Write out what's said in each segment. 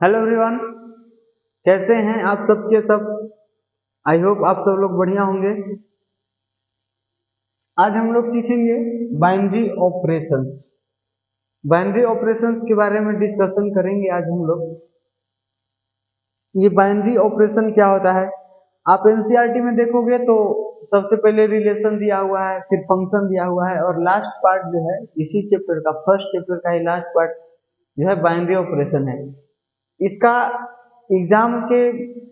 Hello everyone, कैसे हैं आप सब के सब। आई होप आप सब लोग बढ़िया होंगे। आज हम लोग सीखेंगे बाइनरी ऑपरेशंस। बाइनरी ऑपरेशंस के बारे में डिस्कशन करेंगे आज हम लोग। ये बाइनरी ऑपरेशन क्या होता है, आप एनसीईआरटी में देखोगे तो सबसे पहले रिलेशन दिया हुआ है, फिर फंक्शन दिया हुआ है, और लास्ट पार्ट जो है इसी चैप्टर का, फर्स्ट चैप्टर का ही लास्ट पार्ट जो है बाइनरी ऑपरेशन है। इसका एग्जाम के,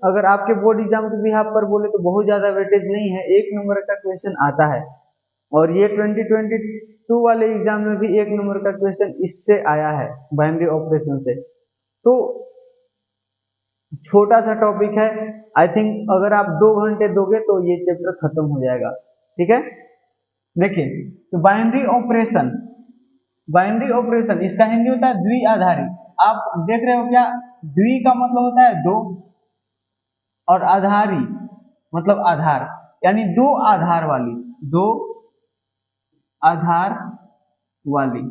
अगर आपके बोर्ड एग्जाम के बिहाफ पर बोले तो बहुत ज्यादा वेटेज नहीं है, 1 नंबर का क्वेश्चन आता है। और ये 2022 वाले एग्जाम में भी 1 नंबर का क्वेश्चन इससे आया है, बाइनरी ऑपरेशन से। तो छोटा सा टॉपिक है, आई थिंक अगर आप 2 घंटे दोगे तो ये चैप्टर खत्म हो जाएगा। ठीक है, देखिए तो बाइनरी ऑपरेशन, बाइनरी ऑपरेशन इसका हिंदी होता है द्विआधारी। आप देख रहे हो क्या, द्वि का मतलब होता है दो, और आधारी मतलब आधार, यानी दो आधार वाली, दो आधार वाली,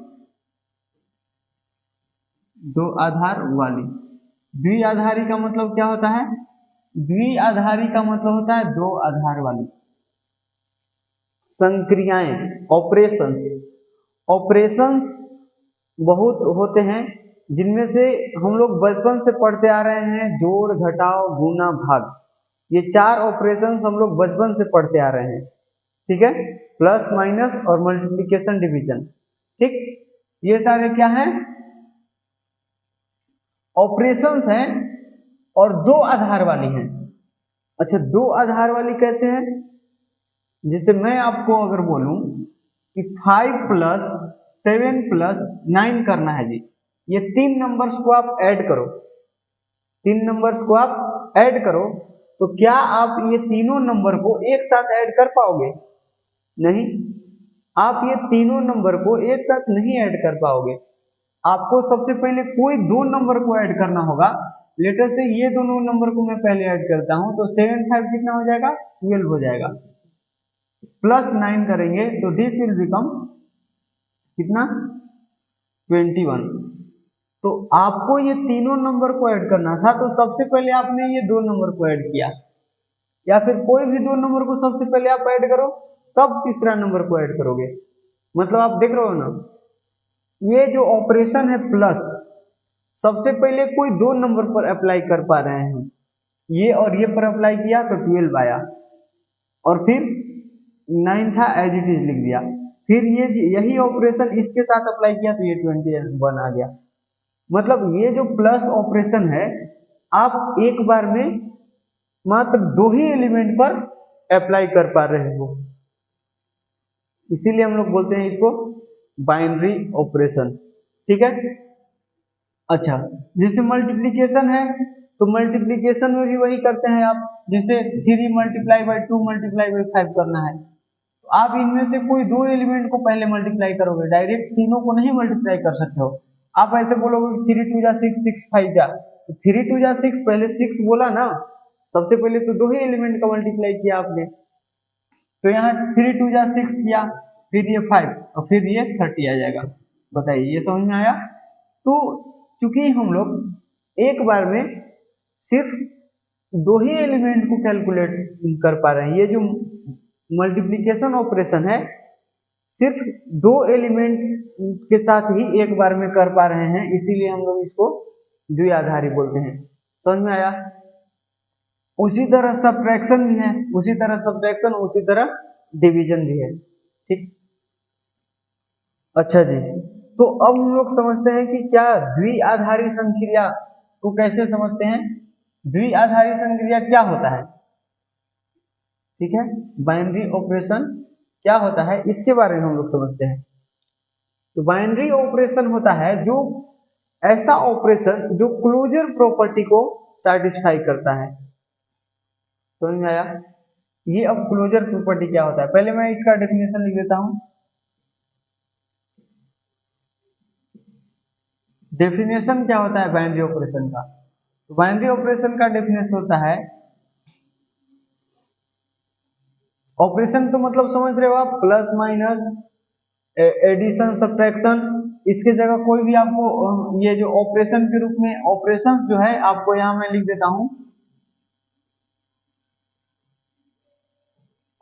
दो आधार वाली। द्विआधारी का मतलब क्या होता है, द्विआधारी का मतलब होता है दो आधार वाली। संक्रियाएं, ऑपरेशंस, ऑपरेशंस बहुत होते हैं जिनमें से हम लोग बचपन से पढ़ते आ रहे हैं, जोड़ घटाव गुणा भाग, ये 4 ऑपरेशंस हम लोग बचपन से पढ़ते आ रहे हैं। ठीक है, प्लस माइनस और मल्टीप्लिकेशन डिवीजन। ठीक, ये सारे क्या हैं, ऑपरेशंस हैं और दो आधार वाली हैं। अच्छा, दो आधार वाली कैसे है, जैसे मैं आपको अगर बोलूं कि 5 + 7 + 9 करना है जी, ये 3 नंबर्स को आप ऐड करो, 3 नंबर्स को आप ऐड करो, तो क्या आप ये तीनों नंबर को एक साथ ऐड कर पाओगे? नहीं, आप ये तीनों नंबर को एक साथ नहीं ऐड कर पाओगे। आपको सबसे पहले कोई 2 नंबर को ऐड करना होगा। लेटर से ये दोनों नंबर को मैं पहले ऐड करता हूं, तो 7 5 कितना हो जाएगा, 12 हो जाएगा। प्लस 9 करेंगे तो दिस विल बिकम कितना, 21। तो आपको ये तीनों नंबर को ऐड करना था, तो सबसे पहले आपने ये 2 नंबर को ऐड किया, या फिर कोई भी 2 नंबर को सबसे पहले आप ऐड करो, तब तीसरा नंबर को ऐड करोगे। मतलब आप देख रहे हो ना, ये जो ऑपरेशन है प्लस, सबसे पहले कोई 2 नंबर पर अप्लाई कर पा रहे हैं, ये और ये पर अप्लाई किया तो 12 आया, और फिर 9 था एज इट इज लिख दिया, फिर ये यही ऑपरेशन इसके साथ अप्लाई किया तो ये 21 आ गया। मतलब ये जो प्लस ऑपरेशन है, आप एक बार में मात्र 2 ही एलिमेंट पर अप्लाई कर पा रहे हो, इसीलिए हम लोग बोलते हैं इसको बाइनरी ऑपरेशन। ठीक है, अच्छा, जैसे मल्टीप्लिकेशन है तो मल्टीप्लिकेशन में भी वही करते हैं आप, जैसे 3 × 2 × 5 करना है, तो आप इनमें से कोई 2 एलिमेंट को पहले मल्टीप्लाई करोगे, डायरेक्ट तीनों को नहीं मल्टीप्लाई कर सकते हो। आप ऐसे बोलोगे 3 × 2 = 6, 6 × 5 = 3 × 2 = 6, पहले 6 बोला ना, सबसे पहले तो 2 ही एलिमेंट का मल्टीप्लाई किया आपने, तो यहाँ 3 × 2 = 6 किया, फिर ये 5 और फिर ये 30 आ जाएगा। बताइए, ये समझ में आया? तो चूंकि हम लोग एक बार में सिर्फ 2 ही एलिमेंट को कैलकुलेट कर पा रहे हैं, ये जो मल्टीप्लिकेशन ऑपरेशन है सिर्फ 2 एलिमेंट के साथ ही एक बार में कर पा रहे हैं, इसीलिए हम लोग इसको द्विआधारी बोलते हैं। समझ में आया? उसी तरह सब्ट्रैक्शन भी है, उसी तरह सब्ट्रैक्शन, उसी तरह डिवीजन भी है। ठीक, अच्छा जी, तो अब हम लोग समझते हैं कि क्या द्विआधारी संक्रिया को कैसे समझते हैं, द्विआधारी संक्रिया क्या होता है। ठीक है, बाइनरी ऑपरेशन क्या होता है इसके बारे में हम लोग समझते हैं। तो बाइनरी ऑपरेशन होता है जो ऐसा ऑपरेशन जो क्लोजर प्रॉपर्टी को सेटिस्फाई करता है। समझ में आया? ये अब क्लोजर प्रॉपर्टी क्या होता है, पहले मैं इसका डेफिनेशन लिख देता हूं। डेफिनेशन क्या होता है बाइनरी ऑपरेशन का, तो बाइनरी ऑपरेशन का डेफिनेशन होता है, ऑपरेशन तो मतलब समझ रहे हो आप, प्लस माइनस, एडिशन, सब्ट्रैक्शन, इसके जगह कोई भी आपको ये जो ऑपरेशन के रूप में ऑपरेशंस जो है आपको यहाँ मैं लिख देता हूँ।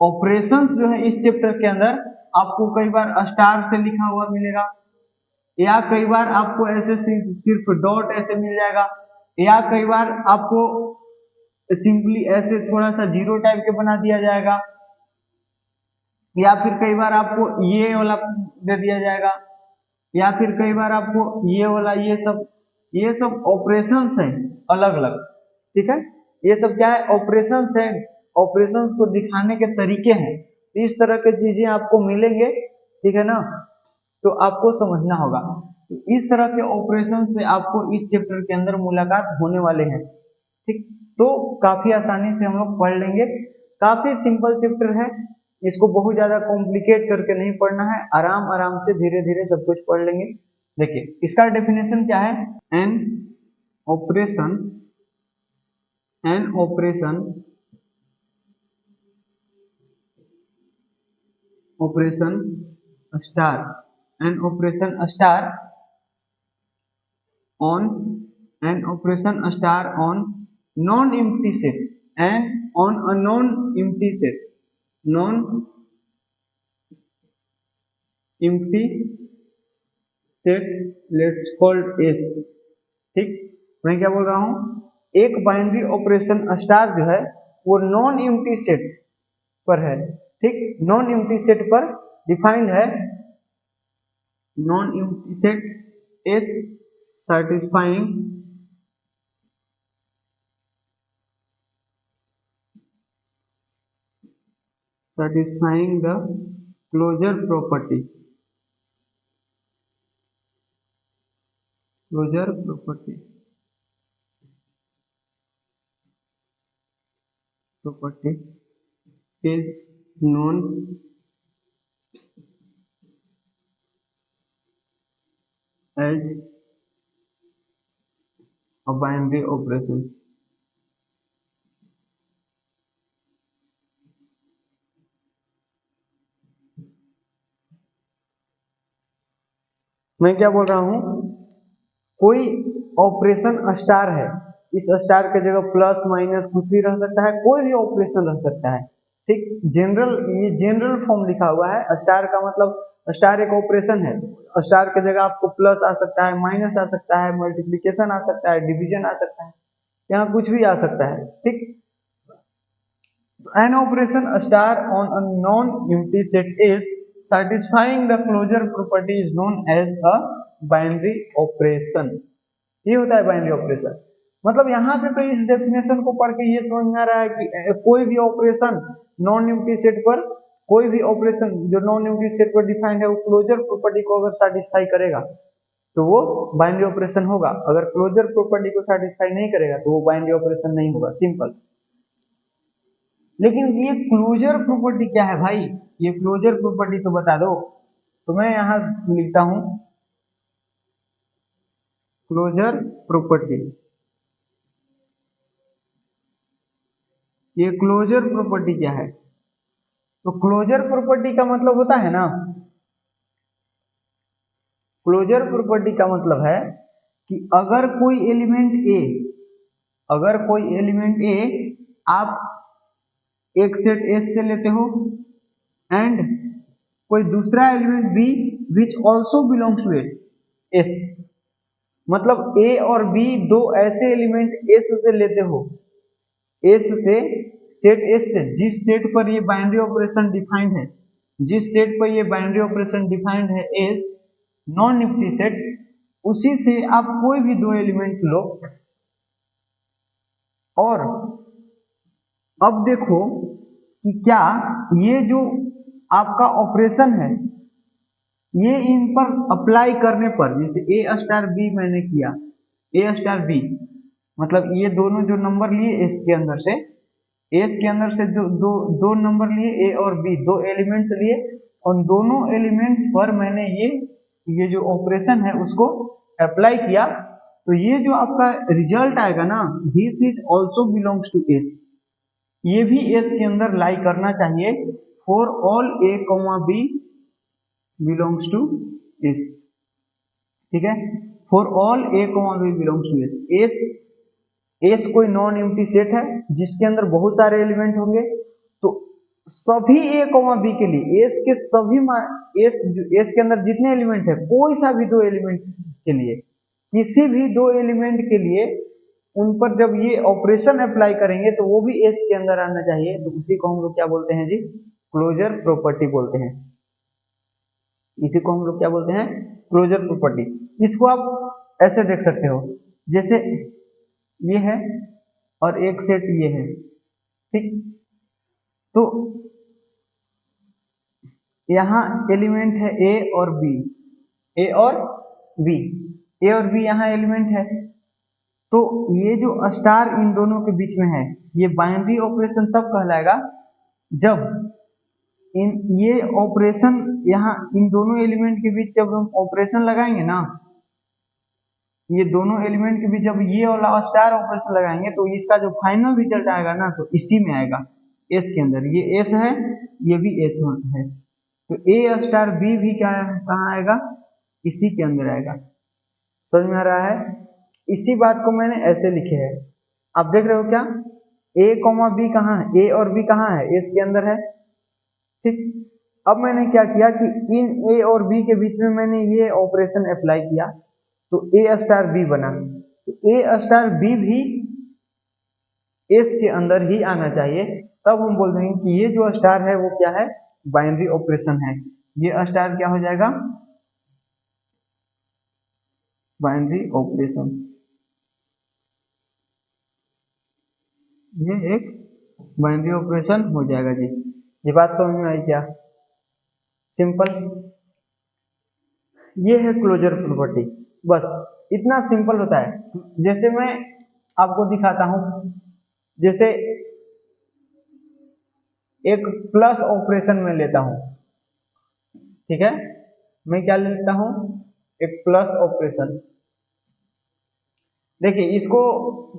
ऑपरेशंस जो है इस चैप्टर के अंदर आपको कई बार स्टार से लिखा हुआ मिलेगा, या कई बार आपको ऐसे सिर्फ डॉट ऐसे मिल जाएगा, या कई बार आपको सिंपली ऐसे थोड़ा सा जीरो टाइप के बना दिया जाएगा, या फिर कई बार आपको ये वाला दे दिया जाएगा, या फिर कई बार आपको ये वाला, ये सब ऑपरेशंस है अलग अलग। ठीक है, ये सब क्या है? ऑपरेशंस है, ऑपरेशंस को दिखाने के तरीके हैं। इस तरह के चीजें आपको मिलेंगे, ठीक है ना, तो आपको समझना होगा। तो इस तरह के ऑपरेशन से आपको इस चैप्टर के अंदर मुलाकात होने वाले हैं। ठीक, तो काफी आसानी से हम लोग पढ़ लेंगे। काफी सिंपल चैप्टर है, इसको बहुत ज्यादा कॉम्प्लिकेट करके नहीं पढ़ना है, आराम आराम से धीरे धीरे सब कुछ पढ़ लेंगे। देखिए इसका डेफिनेशन क्या है? An operation star, an operation star on non-empty set, and on a non-empty set let's call S। ठीक, मैं क्या बोल रहा हूं? एक बाइनरी ऑपरेशन स्टार जो है वो नॉन एम्प्टी सेट पर है। ठीक, नॉन एम्प्टी सेट पर डिफाइंड है, non empty set S satisfying the closure property is known as a binary operation। मैं क्या बोल रहा हूं? कोई ऑपरेशन स्टार है, इस स्टार के जगह प्लस माइनस कुछ भी रह सकता है, कोई भी ऑपरेशन रह सकता है। ठीक, जनरल, ये जनरल फॉर्म लिखा हुआ है। स्टार का मतलब स्टार एक ऑपरेशन है, स्टार के जगह आपको प्लस आ सकता है, माइनस आ सकता है, मल्टीप्लिकेशन आ सकता है, डिवीजन आ सकता है, यहाँ कुछ भी आ सकता है। ठीक, an operation star on a non-empty set is satisfying the closure property is known as a binary operation। ये होता है बाइनरी ऑपरेशन। मतलब यहां से तो इस डेफिनेशन को पढ़ के ये समझ में आ रहा है कि कोई भी ऑपरेशन नॉन एम्प्टी सेट पर, कोई भी ऑपरेशन जो नॉन एम्प्टी सेट पर डिफाइंड है, वो क्लोजर प्रॉपर्टी को अगर सेटिस्फाई करेगा तो वो बाइनरी ऑपरेशन होगा। अगर क्लोजर प्रॉपर्टी को सेटिस्फाई नहीं करेगा तो वो बाइनरी ऑपरेशन नहीं होगा। सिंपल। लेकिन ये क्लोजर प्रॉपर्टी क्या है भाई? ये क्लोजर प्रॉपर्टी तो बता दो। तो मैं यहां लिखता हूं क्लोजर प्रॉपर्टी। ये क्लोजर प्रॉपर्टी क्या है? तो क्लोजर प्रॉपर्टी का मतलब होता है ना, क्लोजर प्रॉपर्टी का मतलब है कि अगर कोई एलिमेंट ए आप एक सेट S से लेते हो, एंड कोई दूसरा element B which also belongs to S, मतलब A और B दो ऐसे एलिमेंट S से लेते हो, S से सेट S से, जिस सेट पर ये बाइनरी ऑपरेशन डिफाइंड है, जिस सेट पर ये बाइनरी ऑपरेशन डिफाइंड है S नॉन एम्प्टी सेट, उसी से आप कोई भी दो एलिमेंट लो। और अब देखो कि क्या ये जो आपका ऑपरेशन है, ये इन पर अप्लाई करने पर, जैसे A स्टार B मैंने किया, A स्टार B मतलब ये दोनों जो नंबर लिए S के अंदर से दो नंबर लिए A और B, दो एलिमेंट्स लिए, उन दोनों एलिमेंट्स पर मैंने ये जो ऑपरेशन है उसको अप्लाई किया, तो ये जो आपका रिजल्ट आएगा ना, this is also belongs to S, ये भी S के अंदर लाई करना चाहिए। For all A, B belongs to S। ठीक है। For all A comma B belongs to S, S कोई नॉन एम्प्टी सेट है जिसके अंदर बहुत सारे एलिमेंट होंगे, तो सभी ए कॉमा बी के लिए एस के सभी एस के अंदर जितने एलिमेंट है, कोई सा भी दो एलिमेंट के लिए, किसी भी दो एलिमेंट के लिए उन पर जब ये ऑपरेशन अप्लाई करेंगे तो वो भी एस के अंदर आना चाहिए, तो उसी को हम लोग क्या बोलते हैं जी, क्लोजर प्रॉपर्टी बोलते हैं। इसी को हम लोग क्या बोलते हैं, क्लोजर प्रॉपर्टी। इसको आप ऐसे देख सकते हो, जैसे ये है और एक सेट ये है, ठीक, तो यहाँ एलिमेंट है ए और बी, ए और बी, ए और बी यहाँ एलिमेंट है, तो ये जो स्टार इन दोनों के बीच में है, ये बाइनरी ऑपरेशन तब कहलाएगा जब ये ऑपरेशन यहाँ इन दोनों एलिमेंट के बीच जब हम ऑपरेशन लगाएंगे ना, ये दोनों एलिमेंट के बीच जब ये वाला स्टार ऑपरेशन लगाएंगे तो इसका जो फाइनल रिजल्ट आएगा ना, तो इसी में आएगा, एस के अंदर। ये एस है, ये भी एस है, तो ए स्टार बी भी क्या कहाँ आएगा, इसी के अंदर आएगा। समझ में आ रहा है? इसी बात को मैंने ऐसे लिखे है, आप देख रहे हो क्या, ए कॉमा बी कहाँ है, ए और बी कहाँ है, एस के अंदर है, ठीक। अब मैंने क्या किया कि इन ए और बी के बीच में मैंने ये ऑपरेशन अप्लाई किया, तो ए स्टार बी बना, तो ए स्टार बी भी एस के अंदर ही आना चाहिए, तब हम बोल देंगे कि ये जो स्टार है वो क्या है, बाइनरी ऑपरेशन है, ये स्टार क्या हो जाएगा, बाइनरी ऑपरेशन। ये एक बाइनरी ऑपरेशन हो जाएगा जी। ये बात समझ में आई क्या? सिंपल, ये है क्लोजर प्रॉपर्टी, बस इतना सिंपल होता है। जैसे मैं आपको दिखाता हूं, जैसे एक प्लस ऑपरेशन में लेता हूं, ठीक है, मैं क्या लेता हूं, एक प्लस ऑपरेशन। देखिए इसको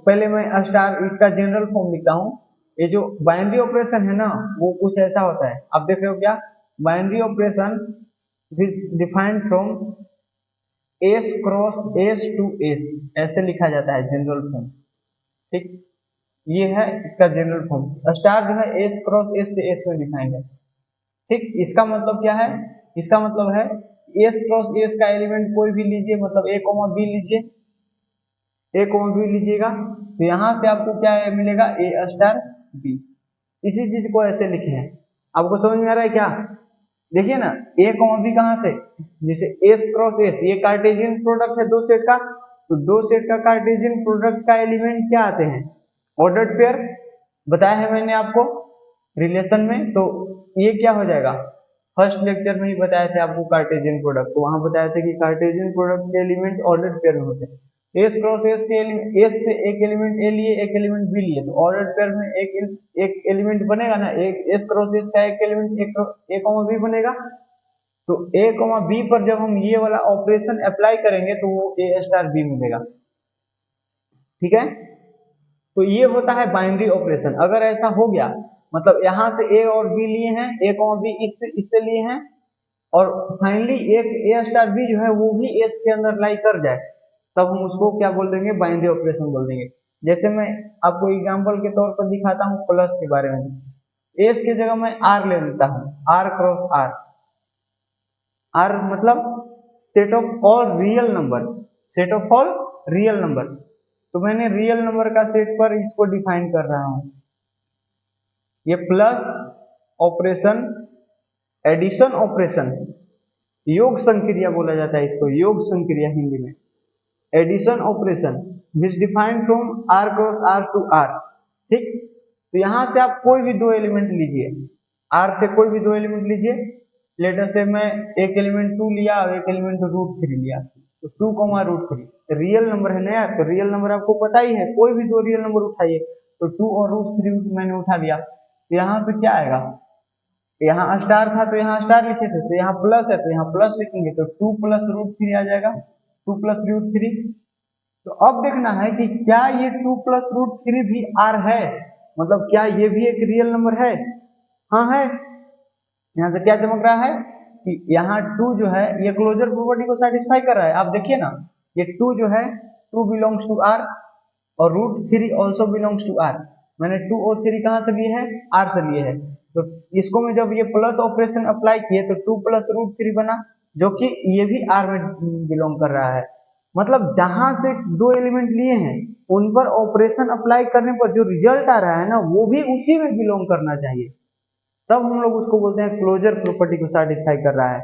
पहले मैं स्टार, इसका जनरल फॉर्म लिखता हूं। ये जो बाइनरी ऑपरेशन है ना, वो कुछ ऐसा होता है, आप देख रहे हो क्या, binary operation is defined from S cross S to S, ऐसे लिखा जाता है जनरल फॉर्म, ठीक। ये है इसका जनरल फॉर्म। स्टार जो है एस क्रॉस एस से एस में डिफाइंड है, ठीक। इसका मतलब क्या है, इसका मतलब है एस क्रॉस एस का एलिमेंट कोई भी लीजिए, मतलब ए कॉमा बी लीजिए, ए कॉमा बी लीजिएगा, तो यहां से आपको क्या मिलेगा, ए स्टार बी। इसी चीज को ऐसे लिखे हैं, आपको समझ में आ रहा है क्या? देखिए ना, ए कॉमा बी कहां से, जैसे एस क्रॉस एस, ये कार्टेशियन प्रोडक्ट है दो सेट का, तो दो सेट का कार्टेशियन प्रोडक्ट का एलिमेंट क्या आते हैं, ऑर्डर्ड पेयर, बताया है मैंने आपको रिलेशन में। तो ये क्या हो जाएगा, फर्स्ट लेक्चर में ही बताए थे आपको कार्टेशियन प्रोडक्ट, तो वहां बताया था कि कार्टेशियन प्रोडक्ट के एलिमेंट ऑर्डर्ड पेयर में होते हैं। एस क्रॉस एस के एस से एक एलिमेंट ए लिए, एक एलिमेंट बी लिए, तो ऑर्डर्ड पेयर में एक एलिमेंट बनेगा ना, एक एस क्रॉस एस का एक एलिमेंट ए कॉमा बी बनेगा। तो ए कॉमा बी पर जब हम ये वाला ऑपरेशन अप्लाई करेंगे तो वो ए स्टार बी मिलेगा, ठीक है। तो ये होता है बाइनरी ऑपरेशन। अगर ऐसा हो गया, मतलब यहां से ए और बी लिए हैं, ए कॉमा बी इससे लिए हैं, और फाइनली एक ए स्टार बी जो है वो भी एस के अंदर लाई कर जाए, तब हम उसको क्या बोल देंगे, बाइनरी ऑपरेशन बोल देंगे। जैसे मैं आपको एग्जांपल के तौर पर दिखाता हूँ प्लस के बारे में, एस की जगह मैं आर ले लेता हूँ, आर क्रॉस आर, आर मतलब set of all real number, set of all real number, तो मैंने रियल नंबर का सेट पर इसको डिफाइन कर रहा हूं। ये प्लस ऑपरेशन, एडिशन ऑपरेशन, योग संक्रिया बोला जाता है इसको, योग संक्रिया हिंदी में, addition operation which defined from R cross R to R, ठीक। तो यहां से आप कोई भी दो एलिमेंट लीजिए, आर से कोई भी दो एलिमेंट लीजिए, लेटर से मैं एक एलिमेंट 2 लिया और एक एलिमेंट √3 लिया, तो 2, √3 रियल नंबर है ना यार, तो रियल नंबर आपको पता ही है, कोई भी दो रियल नंबर उठाइए, तो 2 और √3 मैंने उठा लिया, तो यहाँ से क्या आएगा, यहाँ स्टार था तो यहाँ स्टार लिखे थे, तो यहाँ प्लस है तो यहाँ प्लस लिखेंगे, तो 2 + √3 आ जाएगा, 2 + √3। तो अब देखना है कि क्या ये 2 + √3 भी आर है, मतलब क्या ये भी एक रियल नंबर है, हाँ है, यहाँ से क्या चमक रहा है, कि यहाँ 2 जो है ये क्लोजर प्रॉपर्टी को सेटिस्फाई कर रहा है। आप देखिए ना, ये 2 जो है 2 बिलोंग्स टू आर और √3 ऑल्सो बिलोंग्स टू आर। मैंने 2 और 3 कहाँ से लिए हैं? आर से लिए हैं। तो इसको मैं जब ये प्लस ऑपरेशन अप्लाई किए तो 2 प्लस √3 बना, जो कि ये भी आर में बिलोंग कर रहा है। मतलब जहां से 2 एलिमेंट लिए हैं उन पर ऑपरेशन अप्लाई करने पर जो रिजल्ट आ रहा है ना, वो भी उसी में बिलोंग करना चाहिए, तब हम लोग उसको बोलते हैं क्लोजर प्रॉपर्टी को सेटिस्फाई कर रहा है।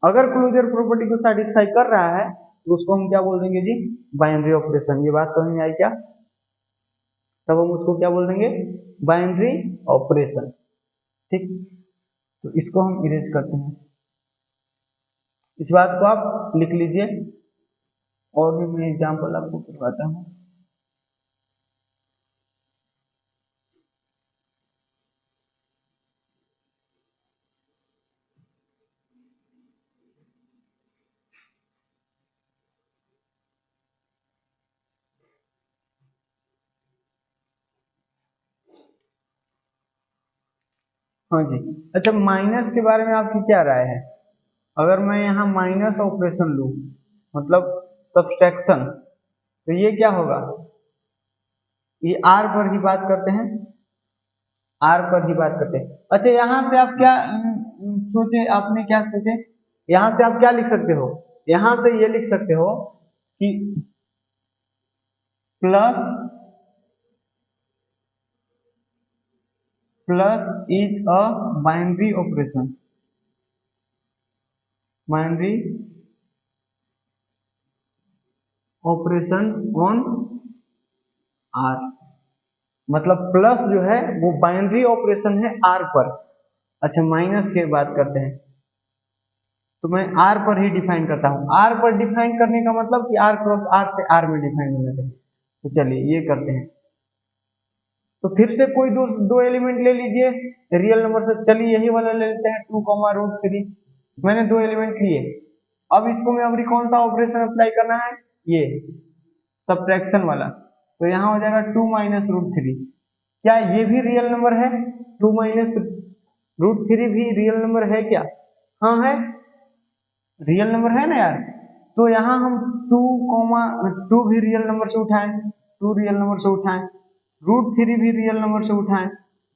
अगर क्लोजर प्रॉपर्टी को सेटिस्फाई कर रहा है तो उसको हम क्या बोल देंगे जी? Binary operation. ये बात समझ में आई क्या? तब हम उसको क्या बोल देंगे? Binary operation. ठीक, तो इसको हम इरेज करते हैं। इस बात को आप लिख लीजिए, और भी मैं एग्जाम्पल आपको करवाता हूँ। हाँ जी, अच्छा माइनस के बारे में आपकी क्या राय है? अगर मैं यहाँ माइनस ऑपरेशन लूँ, मतलब सब्सट्रैक्शन, तो ये क्या होगा? ये आर पर ही बात करते हैं, आर पर ही बात करते हैं। अच्छा यहाँ से आप क्या सोचे, आपने क्या सोचे? यहाँ से आप क्या लिख सकते हो? यहाँ से ये लिख सकते हो कि plus is a binary operation, binary operation on R. मतलब प्लस जो है वो बाइनरी ऑपरेशन है आर पर। अच्छा माइनस की बात करते हैं, तो मैं आर पर ही डिफाइन करता हूं। आर पर डिफाइन करने का मतलब कि आर क्रॉस आर से आर में डिफाइन होना चाहिए। तो चलिए ये करते हैं। तो फिर से कोई दो एलिमेंट ले लीजिए रियल नंबर से। चलिए यही वाला ले लेते हैं 2, √3। मैंने 2 एलिमेंट लिए। अब इसको मैं अभी कौन सा ऑपरेशन अप्लाई करना है? ये सब्ट्रैक्शन वाला। तो यहाँ हो जाएगा 2 माइनस √3। क्या ये भी रियल नंबर है? 2 माइनस √3 भी रियल नंबर है क्या? हाँ है, रियल नंबर है ना यार। तो यहाँ हम 2 भी रियल नंबर से उठाएं, 2 रियल नंबर से उठाएं, √3 भी रियल नंबर से उठाएं।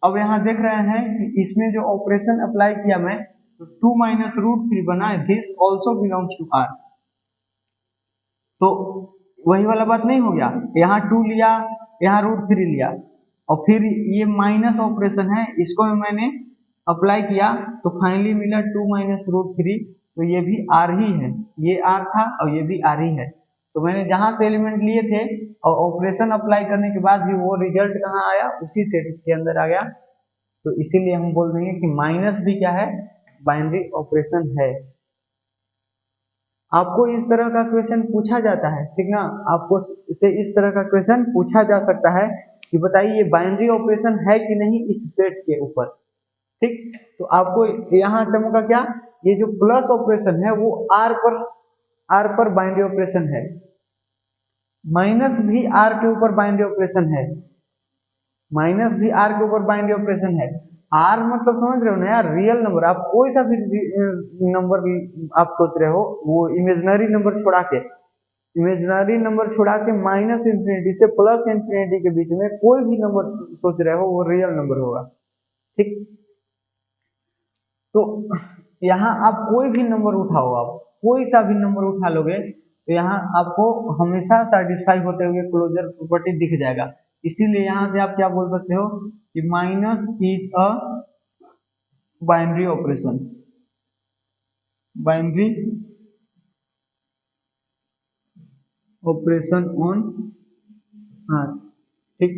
अब यहाँ देख रहे हैं कि इसमें जो ऑपरेशन अप्लाई किया मैं, तो 2 माइनस √3 बना, this also belongs to R. तो वही वाला बात नहीं हो गया? यहाँ 2 लिया, यहाँ √3 लिया, और फिर ये माइनस ऑपरेशन है, इसको मैंने अप्लाई किया तो फाइनली मिला 2 माइनस √3। तो ये भी आर ही है, ये आर था और ये भी आर ही है। तो मैंने जहां से एलिमेंट लिए थे और ऑपरेशन अप्लाई करने के बाद भी वो रिजल्ट कहाँ आया? उसी सेट के अंदर आ गया। तो इसीलिए हम बोल देंगे कि माइनस भी क्या है? बाइनरी ऑपरेशन है। आपको इस तरह का क्वेश्चन पूछा जाता है, ठीक ना? आपको से इस तरह का क्वेश्चन पूछा जा सकता है कि बताइए ये बाइनरी ऑपरेशन है कि नहीं इस सेट के ऊपर। ठीक, तो आपको यहाँ चमका क्या? ये जो प्लस ऑपरेशन है वो आर पर बाइनरी ऑपरेशन है। माइनस भी आर के ऊपर बाइनरी ऑपरेशन है, माइनस भी आर के ऊपर बाइनरी ऑपरेशन है। आर मतलब समझ रहे हो ना यार, रियल नंबर। आप कोई सा भी नंबर आप सोच रहे हो, वो इमेजिनरी नंबर छोड़ा के, इमेजिनरी नंबर छुड़ा के माइनस इंफिनिटी से प्लस इंफिनिटी के बीच में कोई भी नंबर सोच रहे हो, वो रियल नंबर होगा। ठीक, तो यहाँ आप कोई भी नंबर उठाओ, आप कोई सा भी नंबर उठा लोगे तो यहाँ आपको हमेशा सेटिस्फाई होते हुए क्लोजर प्रॉपर्टी दिख जाएगा। इसीलिए यहाँ से आप क्या बोल सकते हो कि minus is a binary operation, binary operation on R. ठीक,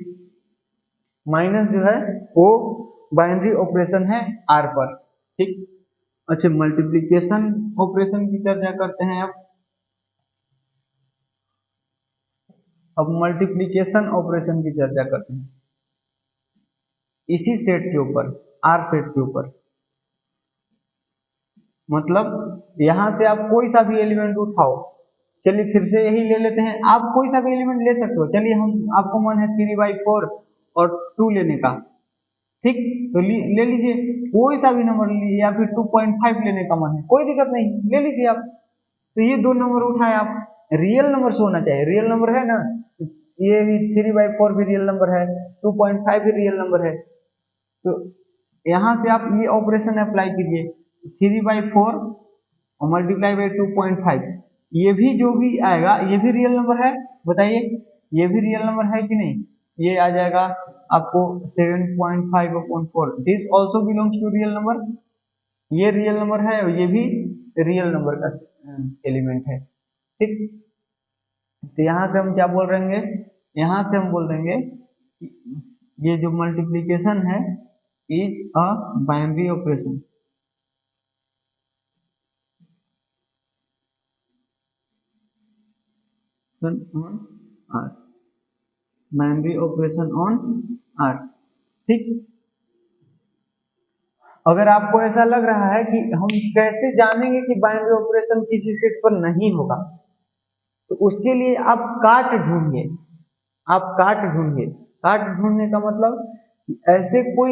माइनस जो है वो बाइनरी ऑपरेशन है आर पर। ठीक, अच्छा मल्टीप्लिकेशन ऑपरेशन की चर्चा करते हैं अब मल्टीप्लिकेशन ऑपरेशन की चर्चा करते हैं इसी सेट के ऊपर, आर सेट के ऊपर। मतलब यहां से आप कोई सा भी एलिमेंट उठाओ। चलिए फिर से यही ले लेते हैं, आप कोई सा भी एलिमेंट ले सकते हो। चलिए हम, आपको मन है 3/4 और 2 लेने का, ठीक, तो ले लीजिए कोई सा भी नंबर ले लीजिए, या फिर 2.5 लेने का मन है, कोई दिक्कत नहीं, ले लीजिए आप। तो ये दो नंबर उठाए आप, रियल नंबर से होना चाहिए, रियल नंबर है ना, ये भी 3/4 भी रियल नंबर है, 2.5 भी रियल नंबर है। तो यहाँ से आप ये ऑपरेशन अप्लाई कीजिए, 3/4 और मल्टीप्लाई बाई 2.5, ये भी जो भी आएगा ये भी रियल नंबर है, बताइए ये भी रियल नंबर है कि नहीं, ये आ जाएगा आपको 7.5/4, this also belongs to real number, ये रियल नंबर है और ये भी रियल नंबर का एलिमेंट है। ठीक, तो यहाँ से हम क्या बोल रहेंगे, यहाँ से हम बोल देंगे ये जो मल्टीप्लिकेशन है is a binary operation. Binary operation on R. ठीक, अगर आपको ऐसा लग रहा है कि हम कैसे जानेंगे कि बाइनरी ऑपरेशन किसी सेट पर नहीं होगा, तो उसके लिए आप काट ढूंढिए, आप काट ढूंढिए। काट ढूंढने का मतलब ऐसे कोई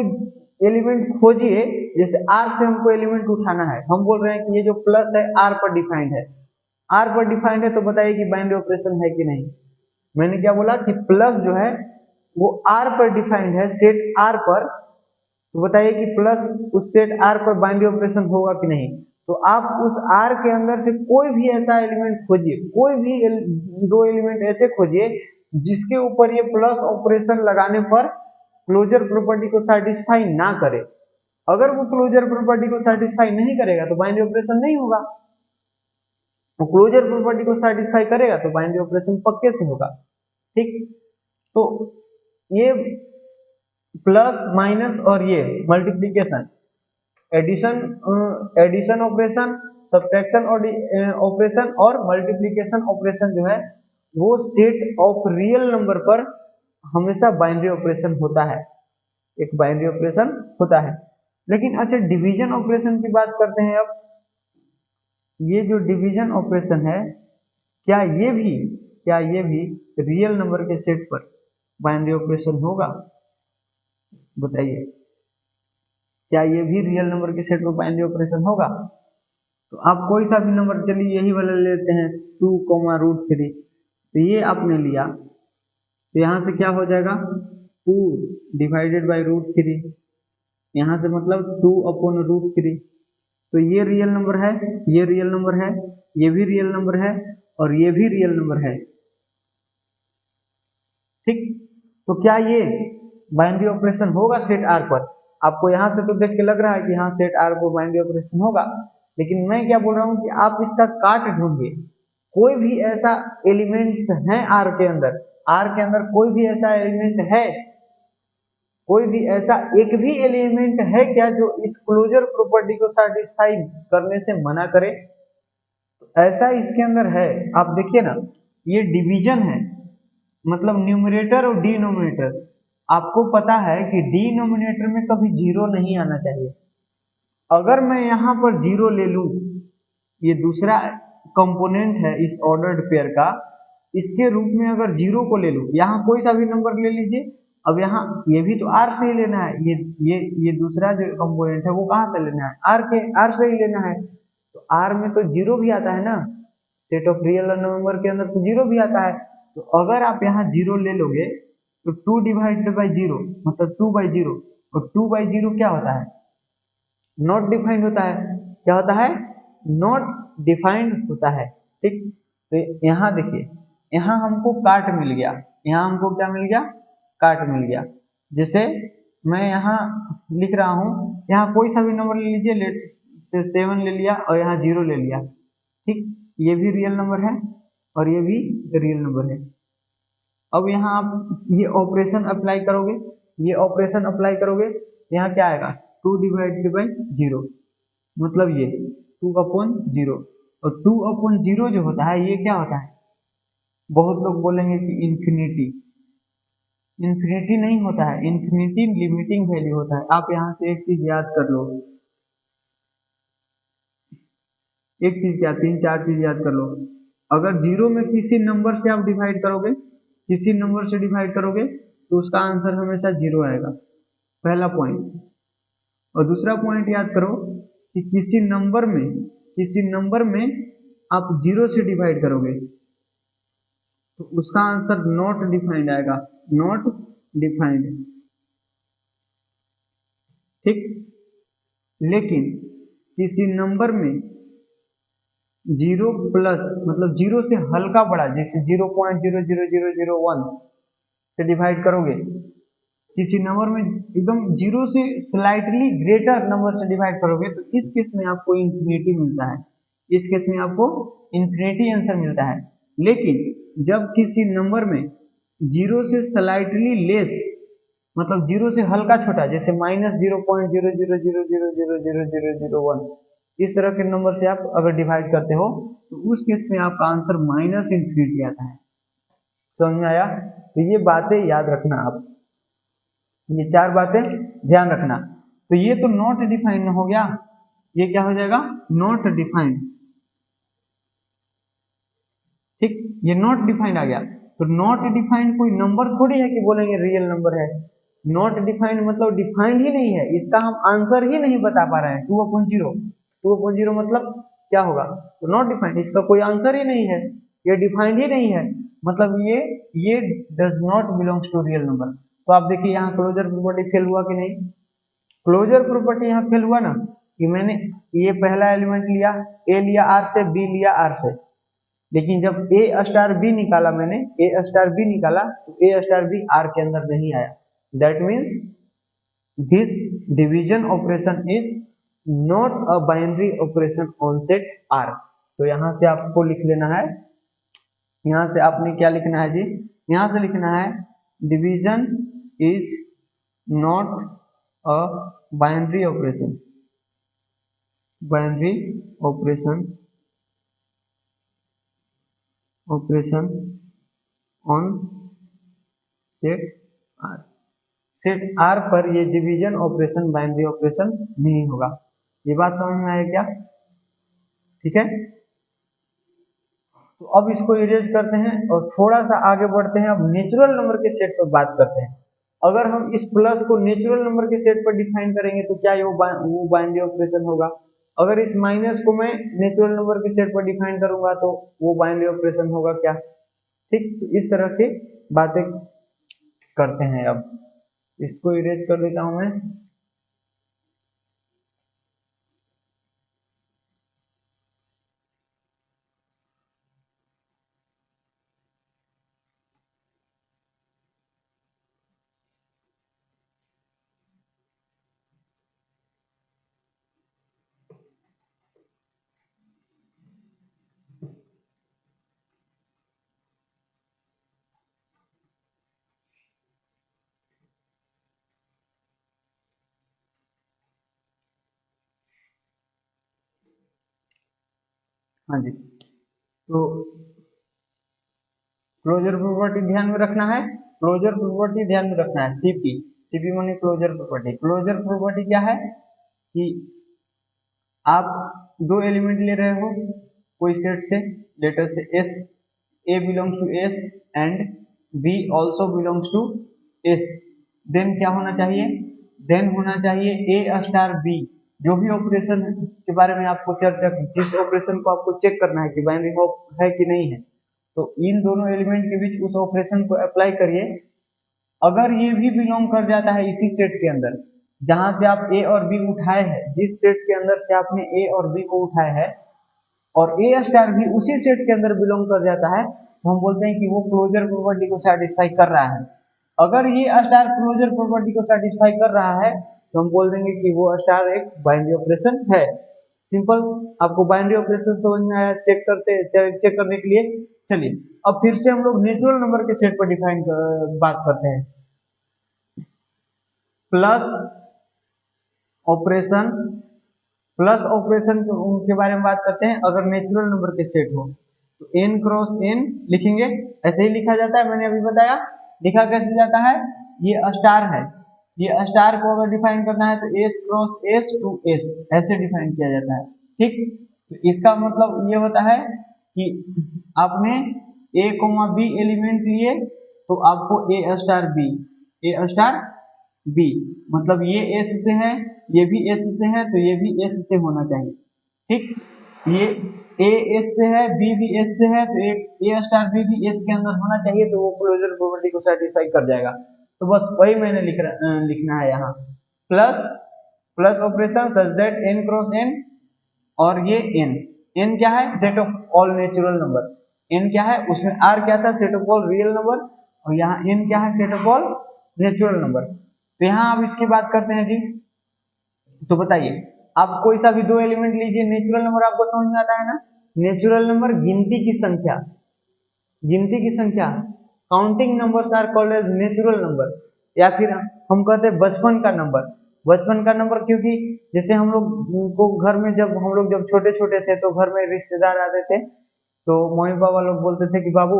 एलिमेंट खोजिए, जैसे आर से हमको एलिमेंट उठाना है, हम बोल रहे हैं कि ये जो प्लस है आर पर डिफाइंड है, आर पर डिफाइंड है, तो बताइए कि बाइनरी ऑपरेशन है कि नहीं। मैंने क्या बोला कि प्लस जो है वो आर पर डिफाइंड है, सेट आर पर, तो बताइए कि प्लस उस सेट आर पर बाइनरी ऑपरेशन होगा कि नहीं। तो आप उस आर के अंदर से कोई भी ऐसा एलिमेंट खोजिए, कोई भी दो एलिमेंट ऐसे खोजिए जिसके ऊपर ये प्लस ऑपरेशन लगाने पर क्लोजर प्रॉपर्टी को सेटिस्फाई ना करे। अगर वो क्लोजर प्रॉपर्टी को सेटिस्फाई नहीं करेगा तो बाइनरी ऑपरेशन नहीं होगा, तो क्लोजर प्रॉपर्टी को सेटिस्फाई करेगा तो बाइनरी ऑपरेशन पक्के से होगा। ठीक, तो ये प्लस माइनस और ये multiplication, addition operation, subtraction operation और मल्टीप्लिकेशन ऑपरेशन जो है वो सेट ऑफ रियल नंबर पर हमेशा बाइनरी ऑपरेशन होता है, एक बाइनरी ऑपरेशन होता है। लेकिन अच्छा, डिवीजन ऑपरेशन की बात करते हैं अब। ये जो डिवीजन ऑपरेशन है, क्या ये भी रियल नंबर के सेट पर बाइनरी ऑपरेशन होगा, बताइए क्या ये भी रियल नंबर के सेट में बाइनरी ऑपरेशन होगा। तो आप कोई सा भी नंबर, चलिए यही वाला लेते हैं 2,√3, तो ये आपने लिया, तो यहाँ से क्या हो जाएगा 2 डिवाइडेड बाई √3, यहाँ से मतलब 2/√3, तो ये रियल नंबर है, ये रियल नंबर है, ये भी रियल नंबर है और ये भी रियल नंबर है। ठीक, तो क्या ये बाइनरी ऑपरेशन होगा सेट आर पर। आपको यहाँ से तो देख के लग रहा है कि हाँ सेट आर पर बाइनरी ऑपरेशन होगा, लेकिन मैं क्या बोल रहा हूँ कि आप इसका काट ढूंढिए, कोई भी ऐसा एलिमेंट्स है आर के अंदर, आर के अंदर कोई भी ऐसा एलिमेंट है, कोई भी ऐसा एक भी एलिमेंट है क्या जो इस क्लोजर प्रॉपर्टी को सेटिस्फाई करने से मना करे। ऐसा इसके अंदर है, आप देखिए ना, ये डिवीजन है, मतलब न्यूमरेटर और डिनोमिनेटर। आपको पता है कि डिनोमिनेटर में कभी जीरो नहीं आना चाहिए। अगर मैं यहाँ पर जीरो ले लूं, ये दूसरा कंपोनेंट है इस ऑर्डर्ड पेयर का, इसके रूप में अगर जीरो को ले लूं, यहाँ कोई सा भी नंबर ले लीजिए, अब यहाँ ये भी तो आर से ही लेना है, ये दूसरा जो कंपोनेंट है वो कहाँ से लेना है, आर से ही लेना है। तो आर में तो जीरो भी आता है ना, सेट ऑफ रियल नंबर के अंदर तो जीरो भी आता है। तो अगर आप यहाँ जीरो ले लोगे तो 2 डिवाइडेड बाई जीरो मतलब 2/0, और 2/0 क्या होता है, नॉट डिफाइंड होता है। क्या होता है, नॉट डिफाइंड होता है। ठीक, तो यहाँ देखिए, यहाँ हमको काट मिल गया, यहाँ हमको क्या मिल गया, काट मिल गया। जैसे मैं यहाँ लिख रहा हूँ, यहाँ कोई सा भी नंबर ले लीजिए, लेट से 7 ले लिया और यहाँ 0 ले लिया। ठीक, ये भी रियल नंबर है और ये भी रियल नंबर है। अब यहाँ आप ये ऑपरेशन अप्लाई करोगे, ये ऑपरेशन अप्लाई करोगे, यहाँ क्या आएगा 2 डिवाइडेड बाई 0, मतलब ये 2/0, और 2/0 जो होता है ये क्या होता है, बहुत लोग बोलेंगे कि इन्फिनिटी, इन्फिनिटी नहीं होता है, इन्फिनिटी लिमिटिंग वैल्यू होता है। आप यहाँ से एक चीज याद कर लो, एक चीज क्या, 3-4 चीज याद कर लो। अगर जीरो में किसी नंबर से आप डिवाइड करोगे, किसी नंबर से डिवाइड करोगे तो उसका आंसर हमेशा जीरो आएगा। पहला पॉइंट। और दूसरा पॉइंट याद करो कि किसी नंबर में आप 0 से डिवाइड करोगे तो उसका आंसर नॉट डिफाइंड आएगा, नॉट डिफाइंड, ठीक। लेकिन किसी नंबर में 0 प्लस मतलब 0 से हल्का बड़ा, जैसे 0.00001 से डिवाइड करोगे, किसी नंबर में एकदम 0 से स्लाइटली ग्रेटर नंबर से डिवाइड करोगे तो इस केस में आपको इंफिनिटी मिलता है, इस केस में आपको इंफिनिटी आंसर मिलता है। लेकिन जब किसी नंबर में 0 से स्लाइटली लेस मतलब 0 से हल्का छोटा, जैसे -0.000000001 इस तरह के नंबर से आप अगर डिवाइड करते हो तो उस केस में आपका आंसर माइनस इंफिनिटी आता है। समझ में आया? तो ये बातें याद रखना आप, ये 4 बातें ध्यान रखना। तो ये तो नॉट डिफाइंड हो गया, ये क्या हो जाएगा? नॉट डिफाइंड, ठीक। ये नॉट डिफाइंड आ गया। तो नॉट डिफाइंड कोई नंबर थोड़ी है कि बोलेंगे रियल नंबर है। नॉट डिफाइंड मतलब डिफाइंड ही नहीं है, इसका हम आंसर ही नहीं बता पा रहे हैं। 2/0 मतलब क्या होगा? तो नॉट डिफाइंड, इसका कोई आंसर ही नहीं है, ये डिफाइंड ही नहीं है, मतलब ये does not belongs to real number. तो आप देखिए यहाँ क्लोजर प्रॉपर्टी फेल हुआ कि नहीं? क्लोजर प्रॉपर्टी यहाँ फेल हुआ ना, कि मैंने ये पहला एलिमेंट लिया, ए लिया आर से, बी लिया आर से, लेकिन जब ए स्टार बी निकाला मैंने, ए स्टार बी निकाला तो ए स्टार बी आर के अंदर नहीं आया। That means this division operation is not a binary operation on set R. तो यहां से आपको लिख लेना है, यहां से आपने क्या लिखना है जी? यहां से लिखना है division is not a binary operation, binary operation on set R. Set R पर ये डिवीजन ऑपरेशन बाइनरी ऑपरेशन नहीं होगा। ये बात समझ में आया क्या? ठीक है। तो अब इसको इरेज करते हैं और थोड़ा सा आगे बढ़ते हैं। अब नेचुरल नंबर के सेट पर बात करते हैं। अगर हम इस प्लस को नेचुरल नंबर के सेट पर डिफाइन करेंगे तो क्या वो बाइनरी ऑपरेशन होगा? अगर इस माइनस को मैं नेचुरल नंबर के सेट पर डिफाइन करूंगा तो वो बाइनरी ऑपरेशन होगा क्या? ठीक। तो इस तरह की बातें करते हैं। अब इसको इरेज कर देता हूं मैं। हाँ जी, तो क्लोजर प्रॉपर्टी ध्यान में रखना है, क्लोजर प्रॉपर्टी ध्यान में रखना है। सीपी माने क्लोजर प्रॉपर्टी। क्लोजर प्रॉपर्टी क्या है कि आप 2 एलिमेंट ले रहे हो कोई सेट से, लेटर से S, A belongs to S and B also belongs to S. Then क्या होना चाहिए? देन होना चाहिए ए स्टार बी। जो भी ऑपरेशन के बारे में आपको चर्चा, जिस ऑपरेशन को आपको चेक करना है कि बाइनरी है कि नहीं है, तो इन दोनों एलिमेंट के बीच उस ऑपरेशन को अप्लाई करिए। अगर ये भी बिलोंग कर जाता है इसी सेट के अंदर जहां से आप ए और बी उठाए हैं, जिस सेट के अंदर से आपने ए और बी को उठाया है और ए स्टार भी उसी सेट के अंदर बिलोंग कर जाता है, तो हम बोलते हैं कि वो क्लोजर प्रॉपर्टी को सेटिस्फाई कर रहा है। अगर ये स्टार क्लोजर प्रॉपर्टी को सेटिस्फाई कर रहा है तो हम बोल देंगे कि वो स्टार एक बाइनरी ऑपरेशन है। सिंपल। आपको बाइनरी ऑपरेशन समझ में आया? चेक करने के लिए चलिए अब फिर से हम लोग नेचुरल नंबर के सेट पर बात करते हैं। प्लस ऑपरेशन के बारे में बात करते हैं। अगर नेचुरल नंबर के सेट हो तो n क्रॉस n लिखेंगे, ऐसे ही लिखा जाता है, मैंने अभी बताया। लिखा कैसे जाता है? ये स्टार है, ये स्टार को अगर डिफाइन करना है तो s cross s to s ऐसे डिफाइन किया जाता है। ठीक। तो इसका मतलब ये होता है कि आपने a, b एलिमेंट लिए तो आपको a स्टार बी, मतलब ये एस से है, ये भी एस से है, तो ये भी एस से होना चाहिए। ठीक, ये ए एस से है, बी भी एस से है, तो एक ए स्टार बी भी एस के अंदर होना चाहिए, तो वो क्लोजर प्रॉपर्टी को सेटिस्फाई कर जाएगा। तो बस वही मैंने लिखना है यहाँ, plus plus operation such that N cross N, और ये एन क्या है, set of all natural number. N क्या है, उसमें आर क्या था, set of all real number, और यहाँ एन क्या है, set of all natural number. तो यहाँ आप इसकी बात करते हैं जी, तो बताइए आप कोई सा भी दो एलिमेंट लीजिए, नेचुरल नंबर आपको समझ में आता है ना। नेचुरल नंबर गिनती की संख्या, गिनती की संख्या, counting numbers are called as natural number, या फिर हम कहते हैं बचपन का नंबर। बचपन का नंबर क्योंकि जैसे हम लोग को घर में जब हम लोग जब छोटे छोटे थे तो घर में रिश्तेदार आते थे, तो मम्मी पापा लोग बोलते थे कि बाबू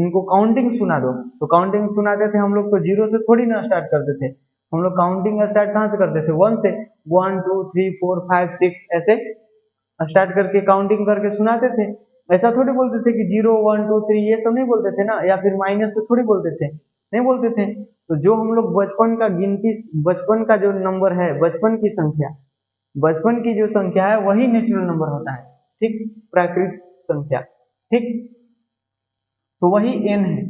इनको काउंटिंग सुना दो, तो काउंटिंग सुनाते थे। हम लोग तो जीरो से थोड़ी ना स्टार्ट करते थे, हम लोग काउंटिंग स्टार्ट कहाँ से करते थे, वन से, 1 2 3 4 5 6 ऐसे स्टार्ट करके काउंटिंग करके सुनाते थे। ऐसा थोड़ी बोलते थे कि 0 1 2 3 ये सब नहीं बोलते थे ना, या फिर माइनस तो थोड़ी बोलते थे, नहीं बोलते थे। तो जो हम लोग बचपन का गिनती, बचपन का जो नंबर है, बचपन की संख्या, बचपन की जो संख्या है वही नेचुरल नंबर होता है। ठीक, प्राकृतिक संख्या। ठीक, तो वही एन है।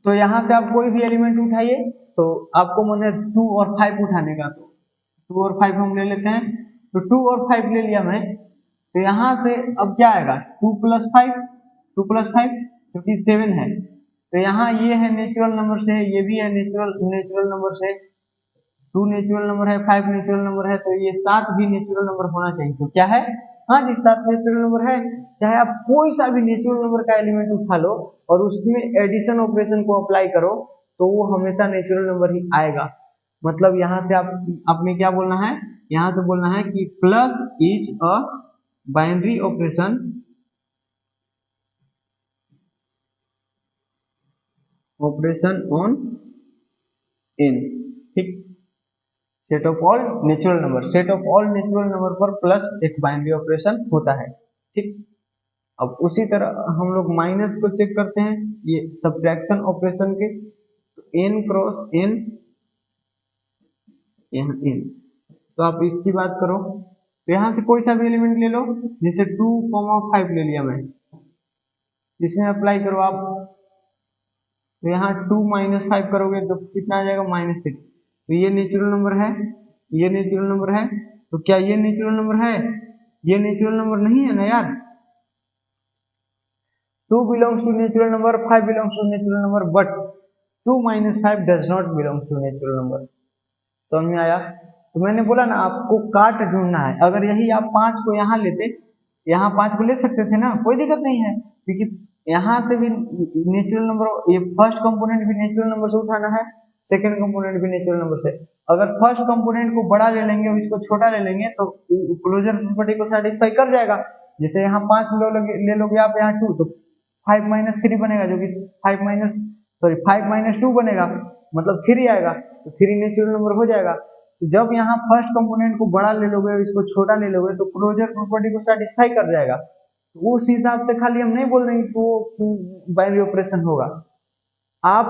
तो यहाँ से आप कोई भी एलिमेंट उठाइए, तो आपको मन है 2 और 5 उठाने का, तो 2 और 5 हम ले लेते हैं। तो 2 और 5 ले लिया मैं, तो यहाँ से अब क्या आएगा, 2 प्लस 5, 2 प्लस 5 जो कि 7 है। तो यहाँ ये है नेचुरल नंबर से, ये भी है नेचुरल नेचुरल नंबर से, 2 नेचुरल नंबर है, 5 नेचुरल नंबर है, तो ये 7 भी नेचुरल नंबर होना चाहिए। तो क्या है, हाँ जी 7 नेचुरल नंबर है। चाहे आप कोई सा भी नेचुरल नंबर का एलिमेंट उठा लो और उसमें एडिशन ऑपरेशन को अप्लाई करो, तो वो हमेशा नेचुरल नंबर ही आएगा। मतलब यहाँ से आप आपने क्या बोलना है, यहाँ से बोलना है कि plus is a binary operation, operation on N. ठीक, set of all natural number, set of all natural number पर प्लस एक बाइनरी ऑपरेशन होता है। ठीक, अब उसी तरह हम लोग माइनस को चेक करते हैं, ये सब्ट्रैक्शन ऑपरेशन के, एन क्रॉस एन, यहाँ एन। तो आप इसकी बात करो, तो यहाँ से कोई सा भी एलिमेंट ले लो, जैसे 2 5 ले लिया मैं, इसमें अप्लाई करो आप, तो यहाँ 2 माइनस 5 करोगे तो कितना आ जाएगा, -6। तो ये नेचुरल नंबर है, ये नेचुरल नंबर है, तो क्या ये नेचुरल नंबर है, ये नेचुरल नंबर नहीं है ना यार। 2 belongs to natural number, 5 belongs to natural number, but 2 minus 5 does not belongs to natural number। समझ में आया। तो मैंने बोला ना आपको काट ढूंढना है, अगर यही आप 5 को यहाँ लेते, यहाँ 5 को ले सकते थे ना, कोई दिक्कत नहीं है, क्योंकि यहाँ से भी नेचुरल नंबर, ये फर्स्ट कंपोनेंट भी नेचुरल नंबर से उठाना है, सेकंड कंपोनेंट भी नेचुरल नंबर से। अगर फर्स्ट कंपोनेंट को बड़ा ले लेंगे और इसको छोटा ले लेंगे तो क्लोजर प्रॉपर्टी को सेटिस्फाई कर जाएगा। जैसे यहाँ 5 ले लोगे आप, यहाँ 2, तो 5 माइनस 3 बनेगा, जो कि 5 माइनस 2 बनेगा, मतलब 3 आएगा, तो 3 नेचुरल नंबर हो जाएगा। तो जब यहाँ फर्स्ट कंपोनेंट को बड़ा ले लोगे, इसको छोटा ले लोगे, तो क्लोजर प्रॉपर्टी को सेटिस्फाई कर जाएगा। तो उस हिसाब से खाली हम नहीं बोल रहे कि वो बाइनरी ऑपरेशन होगा। आप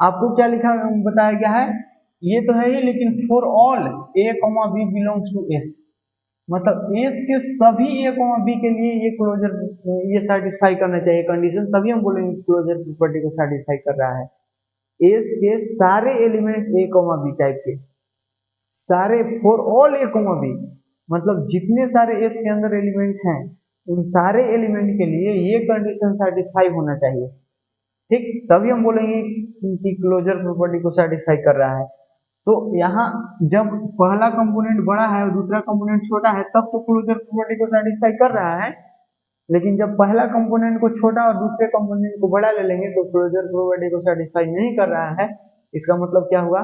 आपको क्या लिखा बताया गया है, ये तो है ही, लेकिन for all A comma B belongs to S, मतलब एस के सभी ए कॉमा बी के लिए ये क्लोजर, ये सेटिस्फाई करना चाहिए कंडीशन, तभी हम बोलेंगे क्लोजर प्रॉपर्टी को सेटिस्फाई कर रहा है। एस के सारे element A comma B type के, सारे, for all A comma B, मतलब जितने सारे एस के अंदर एलिमेंट हैं उन सारे एलिमेंट के लिए ये कंडीशन सेटिस्फाई होना चाहिए। ठीक, तभी हम बोलेंगे कि क्लोजर प्रॉपर्टी को सेटिस्फाई कर रहा है। तो यहाँ जब पहला कंपोनेंट बड़ा है और दूसरा कंपोनेंट छोटा है तब तो क्लोजर प्रॉपर्टी को सेटिस्फाई कर रहा है, लेकिन जब पहला कंपोनेंट को छोटा और दूसरे कंपोनेंट को बड़ा ले लेंगे तो क्लोजर प्रॉपर्टी को सेटिस्फाई नहीं कर रहा है। इसका मतलब क्या हुआ,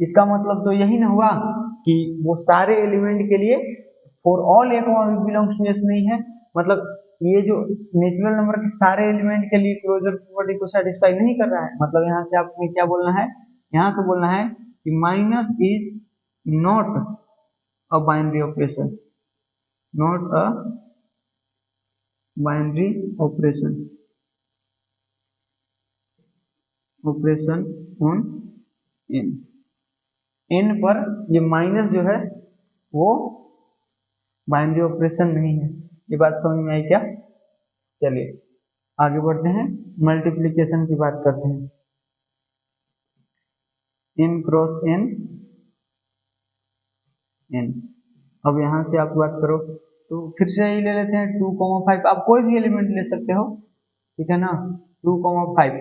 इसका मतलब तो यही ना हुआ कि वो सारे एलिमेंट के लिए for all A belongs to S नहीं है, मतलब ये जो नेचुरल नंबर के सारे एलिमेंट के लिए क्लोजर प्रॉपर्टी को सेटिस्फाई नहीं कर रहा है। मतलब यहाँ से आपने क्या बोलना है, यहाँ से बोलना है कि minus is not a binary operation, not a binary operation. Operation on N. N पर ये माइनस जो है वो बाइनरी ऑपरेशन नहीं है। ये बात समझ में आई क्या? चलिए आगे बढ़ते हैं, मल्टीप्लिकेशन की बात करते हैं। N cross N N. अब यहां से आप बात करो तो फिर से ही ले लेते हैं 2,5। आप कोई भी एलिमेंट ले सकते हो, ठीक है ना। 2,5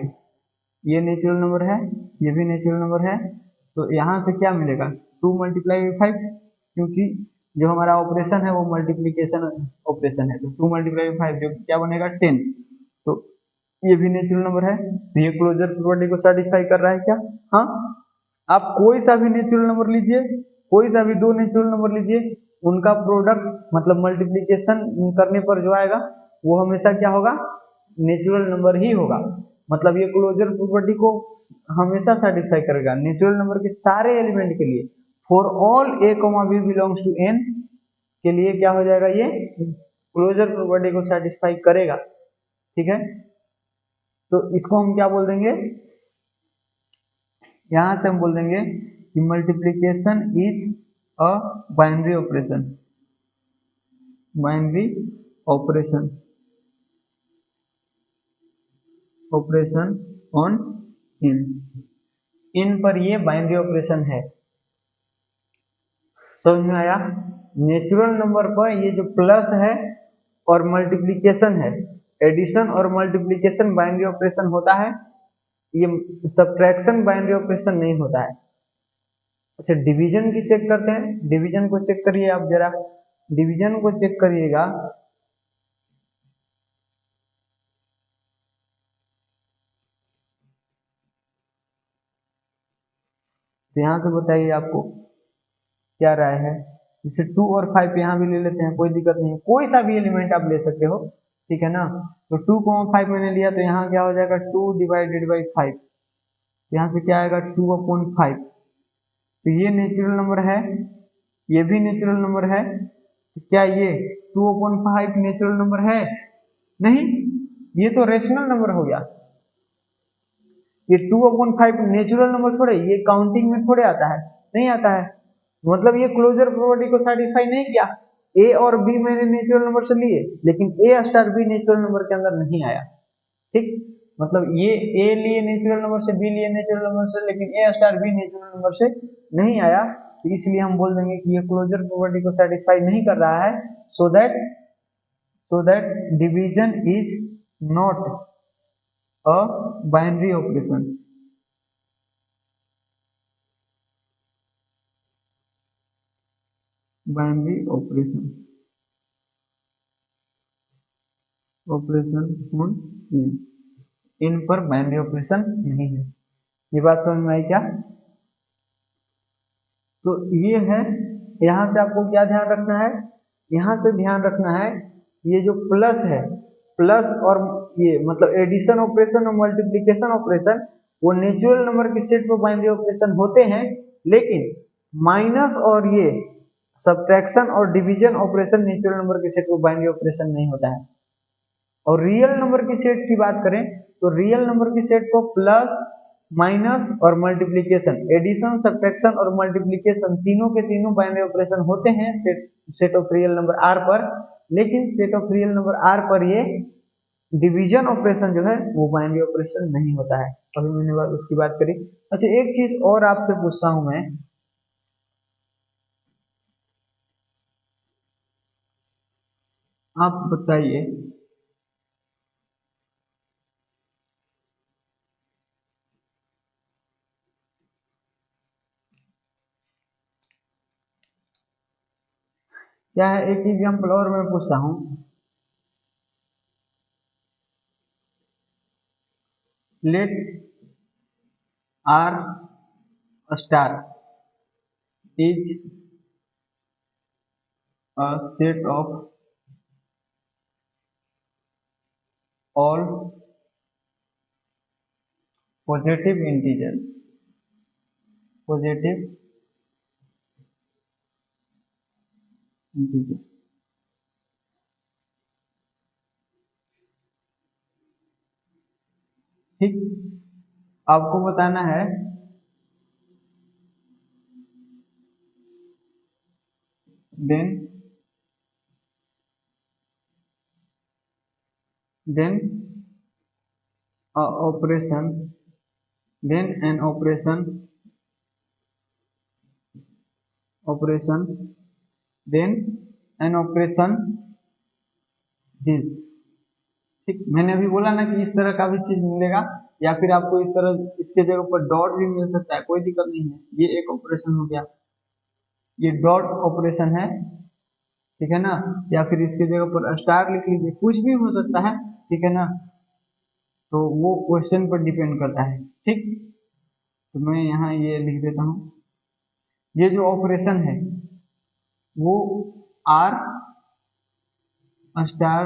ये नेचुरल नंबर है, ये भी नेचुरल नंबर है। तो यहाँ से क्या मिलेगा? 2 × 5, क्योंकि जो हमारा ऑपरेशन है वो मल्टीप्लीकेशन ऑपरेशन है। तो 2 × 5 जो क्या बनेगा 10। तो ये भी नेचुरल नंबर है। तो ये क्लोजर प्रॉपर्टी को सेटिस्फाई कर रहा है क्या? हाँ। आप कोई सा भी नेचुरल नंबर लीजिए, कोई सा भी दो नेचुरल नंबर लीजिए, उनका प्रोडक्ट मतलब मल्टीप्लीकेशन करने पर जो आएगा वो हमेशा क्या होगा? नेचुरल नंबर ही होगा। मतलब ये क्लोजर प्रॉपर्टी को हमेशा सेटिस्फाई करेगा नेचुरल नंबर के सारे एलिमेंट के लिए। For all a, b belongs to n के लिए क्या हो जाएगा? ये क्लोजर प्रॉपर्टी को सेटिस्फाई करेगा, ठीक है। तो इसको हम क्या बोल देंगे? यहां से हम बोल देंगे कि multiplication is a binary operation. Binary operation operation on N. N पर ये बाइनरी ऑपरेशन है। समझ में आया? नेचुरल नंबर पर ये जो प्लस है और मल्टीप्लीकेशन है, एडिशन और मल्टीप्लीकेशन बाइनरी ऑपरेशन होता है। ये सब्ट्रैक्शन बाइनरी ऑपरेशन नहीं होता है। अच्छा डिवीजन की चेक करते हैं। डिवीजन को चेक करिए आप जरा, डिवीजन को चेक करिएगा। तो यहां से बताइए आपको क्या राय है? जैसे 2 और 5 यहाँ भी ले लेते हैं, कोई दिक्कत नहीं है। कोई सा भी एलिमेंट आप ले सकते हो, ठीक है ना। तो 2,5 मैंने लिया तो यहाँ क्या हो जाएगा? 2/5। यहाँ से क्या आएगा? 2/5। तो ये नेचुरल नंबर है, ये भी नेचुरल नंबर है। तो क्या ये 2/5 नेचुरल नंबर है? नहीं, ये तो रेशनल नंबर हो गया। ये 2/5 नेचुरल नंबर थोड़े, ये काउंटिंग में थोड़े आता है, नहीं आता है। मतलब ये क्लोजर प्रॉपर्टी को सेटिस्फाई नहीं किया। ए और बी मैंने नेचुरल नंबर से लिए, लेकिन ए स्टार बी नेचुरल नंबर के अंदर नहीं आया, ठीक। मतलब ये ए लिए नेचुरल नंबर से, बी लिए नेचुरल नंबर से, लेकिन ए स्टार बी नेचुरल नंबर से नहीं आया। तो इसलिए हम बोल देंगे कि ये क्लोजर प्रॉपर्टी को सेटिस्फाई नहीं कर रहा है। So that division is not a binary operation. Binary operation operation on N. N पर बाइनरी ऑपरेशन नहीं है। ये बात समझ में आई क्या? तो ये है। यहां से आपको क्या ध्यान रखना है? यहां से ध्यान रखना है ये जो प्लस है, प्लस और ये मतलब एडिशन ऑपरेशन और मल्टीप्लिकेशन ऑपरेशन वो नेचुरल नंबर के सेट पर बाइनरी ऑपरेशन होते हैं, लेकिन माइनस और ये सब्ट्रैक्शन और डिवीजन ऑपरेशन नेचुरल नंबर के सेट पर बाइनरी ऑपरेशन नहीं होता है। और रियल नंबर की सेट की बात करें तो रियल नंबर की सेट को प्लस, माइनस और मल्टीप्लिकेशन, एडिशन, सब्ट्रैक्शन और मल्टीप्लिकेशन तीनों के तीनों बाइनरी ऑपरेशन होते हैं set of real number R पर। लेकिन set of real number R पर ये डिवीजन ऑपरेशन जो है वो बाइनरी ऑपरेशन नहीं होता है। अभी मैंने उसकी बात करी। अच्छा एक चीज और आपसे पूछता हूं मैं, आप बताइए क्या है। एक एग्जांपल और मैं पूछता हूँ, let R star is a set of all positive integer, positive integer, ठीक। आपको बताना है then operation then an operation then an operation this। ठीक, मैंने अभी बोला ना कि इस तरह का भी चीज मिलेगा, या फिर आपको इस तरह इसके जगह पर डॉट भी मिल सकता है, कोई दिक्कत नहीं है। ये एक ऑपरेशन हो गया, ये डॉट ऑपरेशन है, ठीक है ना, या फिर इसके जगह पर स्टार लिख लीजिए, कुछ भी हो सकता है, ठीक है ना। तो वो क्वेश्चन पर डिपेंड करता है। ठीक, तो मैं यहाँ ये लिख देता हूँ, ये जो ऑपरेशन है वो R star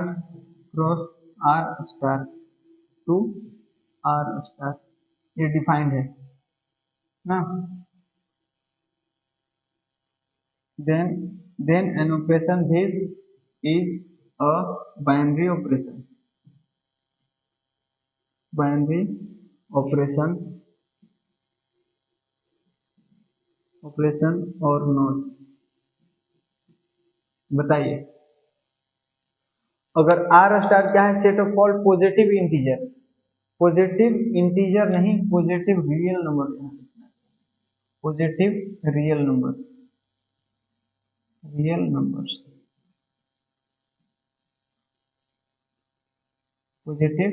cross R star to R star, ये डिफाइंड है ना। then an operation this is a binary operation और नॉट। बताइए, अगर आर स्टार क्या है, set of all positive integer, positive integer नहीं, positive real number, positive real numbers, positive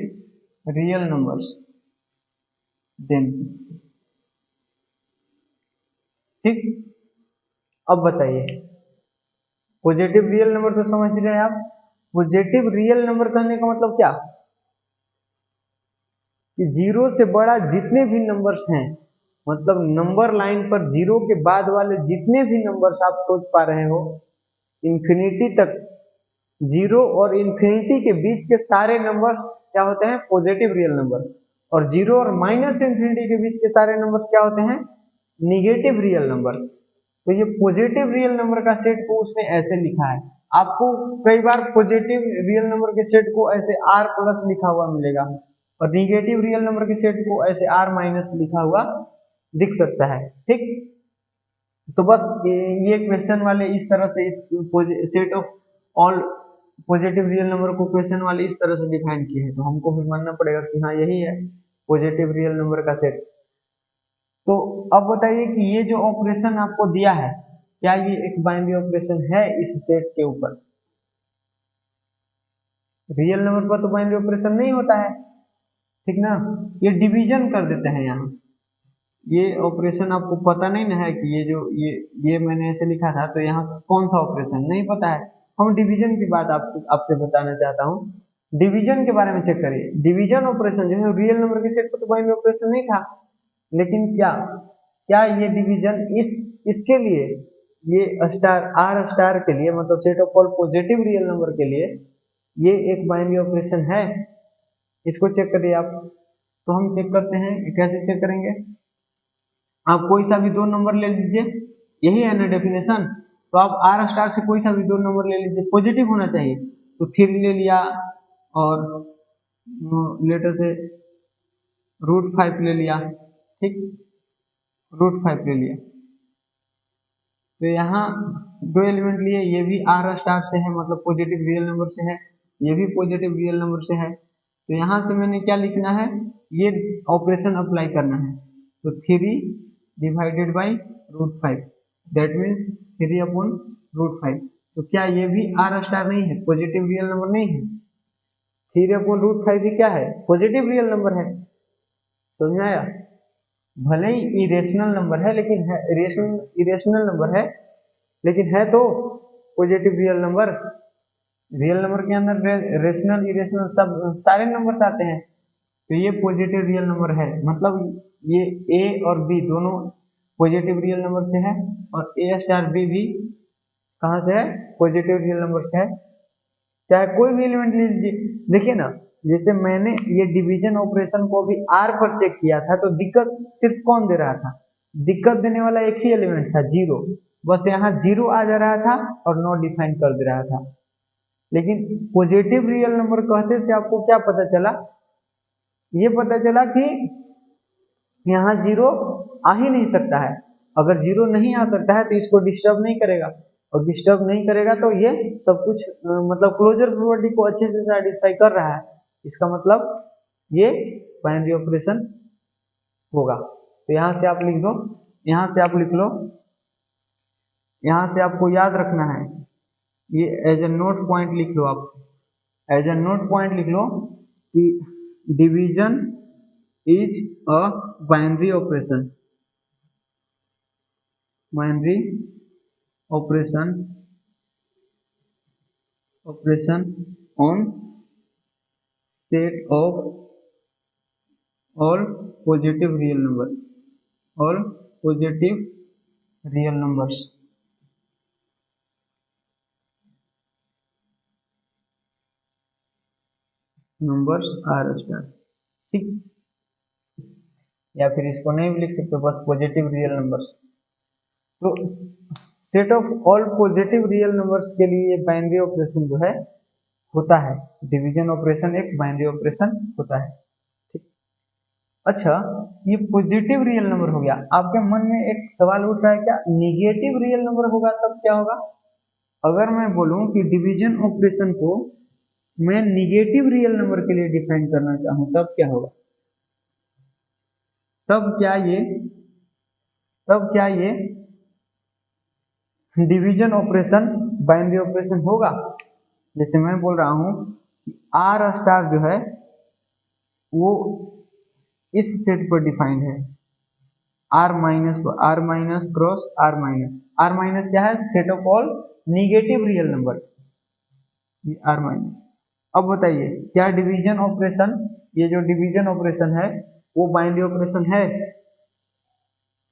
real numbers then. ठीक, अब बताइए, पॉजिटिव रियल नंबर तो समझ रहे हैं आप। पॉजिटिव रियल नंबर कहने का मतलब क्या, कि जीरो से बड़ा जितने भी नंबर्स हैं, मतलब नंबर लाइन पर जीरो के बाद वाले जितने भी नंबर्स आप सोच पा रहे हो, इंफिनिटी तक, जीरो और इंफिनिटी के बीच के सारे नंबर्स क्या होते हैं, पॉजिटिव रियल नंबर। और जीरो और माइनस इंफिनिटी के बीच के सारे नंबर्स क्या होते हैं, निगेटिव रियल नंबर। तो ये पॉजिटिव रियल नंबर का सेट को उसने ऐसे लिखा है। आपको कई बार पॉजिटिव रियल नंबर के सेट को ऐसे आर प्लस लिखा हुआ मिलेगा, और निगेटिव रियल नंबर के सेट को ऐसे आर माइनस लिखा हुआ दिख सकता है। ठीक, तो बस ये क्वेश्चन वाले इस तरह से इस set of all positive real number को क्वेश्चन वाले इस तरह से डिफाइन किए हैं, तो हमको भी मानना पड़ेगा कि हाँ यही है पॉजिटिव रियल नंबर का सेट। तो अब बताइए कि ये जो ऑपरेशन आपको दिया है, क्या ये एक बाइनरी ऑपरेशन है इस सेट के ऊपर? रियल नंबर पर तो बाइनरी ऑपरेशन नहीं होता है, ठीक ना। ये डिवीजन कर देते हैं यहाँ, ये ऑपरेशन आपको पता नहीं ना है कि ये जो ये मैंने ऐसे लिखा था, तो यहाँ कौन सा ऑपरेशन नहीं पता है। हम डिवीजन की बात आपसे बताना चाहता हूँ। डिवीजन के बारे में चेक करिए, डिवीजन ऑपरेशन जो है रियल नंबर के सेट पर तो बाइनरी ऑपरेशन नहीं था, लेकिन क्या ये डिवीजन इसके लिए, ये स्टार आर स्टार के लिए, मतलब set of all positive real number के लिए ये एक बाइनरी ऑपरेशन है? इसको चेक करिए आप। तो हम चेक करते हैं, कैसे चेक करेंगे। आप कोई सा भी दो नंबर ले लीजिए, यही है ना डेफिनेशन। तो आप आर स्टार से कोई सा भी दो नंबर ले लीजिए, पॉजिटिव होना चाहिए। तो 3 ले लिया और लेटर से √5 ले लिया, ठीक, √5 ले लिया। तो यहाँ दो एलिमेंट लिए, ये भी आर स्टार से है, मतलब पॉजिटिव रियल नंबर से है, ये भी पॉजिटिव रियल नंबर से है। तो यहाँ से मैंने क्या लिखना है, ये ऑपरेशन अप्लाई करना है। तो 3 डिवाइडेड बाई √5, दैट मीन्स 3/√5। तो क्या ये भी आर स्टार नहीं है, पॉजिटिव रियल नंबर नहीं है? 3/√5 भी क्या है, पॉजिटिव रियल नंबर है। समझ आया? भले ही इरेशनल नंबर है, लेकिन है इरेशनल नंबर है, लेकिन है तो positive real number. Real number के अंदर रेशनल इरेशनल सब सारे नंबर्स आते हैं। तो ये पॉजिटिव रियल नंबर है, मतलब ये ए और बी दोनों पॉजिटिव रियल नंबर से है, और ए स्टार बी भी कहाँ से है, पॉजिटिव रियल नंबर से है। चाहे कोई भी एलिमेंट ले लीजिए। देखिए ना, जैसे मैंने ये डिवीजन ऑपरेशन को भी आर पर चेक किया था, तो दिक्कत सिर्फ कौन दे रहा था, दिक्कत देने वाला एक ही एलिमेंट था, जीरो। बस यहाँ जीरो आ जा रहा था और नॉट डिफाइन कर दे रहा था। लेकिन पॉजिटिव रियल नंबर कहते से आपको क्या पता चला, ये पता चला कि यहाँ जीरो आ ही नहीं सकता है। अगर जीरो नहीं आ सकता है तो इसको डिस्टर्ब नहीं करेगा, और डिस्टर्ब नहीं करेगा तो ये सब कुछ मतलब क्लोजर प्रॉपर्टी को अच्छे से सेटिस्फाई कर रहा है, इसका मतलब ये बाइनरी ऑपरेशन होगा। तो यहाँ से आप लिख दो, यहाँ से आप लिख लो, यहाँ से आपको याद रखना है, ये एज ए नोट पॉइंट लिख लो, आप एज ए नोट पॉइंट लिख लो कि division is a binary operation, binary operation on set of all positive real number, all positive real numbers. Numbers R star, ठीक, या फिर इसको नहीं भी लिख सकते, बस पॉजिटिव रियल नंबर्स। तो set of all positive real numbers के लिए बाइनरी ऑपरेशन जो है होता है, डिवीजन ऑपरेशन एक बाइनरी ऑपरेशन होता है, ठीक। अच्छा, ये पॉजिटिव रियल नंबर हो गया। आपके मन में एक सवाल उठ रहा है, क्या निगेटिव रियल नंबर होगा तब क्या होगा? अगर मैं बोलूं कि डिवीजन ऑपरेशन को मैं निगेटिव रियल नंबर के लिए डिफाइन करना चाहूं तब क्या होगा? तब क्या ये डिवीजन ऑपरेशन बाइनरी ऑपरेशन होगा? जैसे मैं बोल रहा हूं आर स्टार जो है वो इस सेट पर डिफाइंड है, R minus cross R minus क्या है? Set of all negative real number, ये आर माइनस। अब बताइए क्या डिवीजन ऑपरेशन, ये जो डिवीजन ऑपरेशन है वो बाइनरी ऑपरेशन है?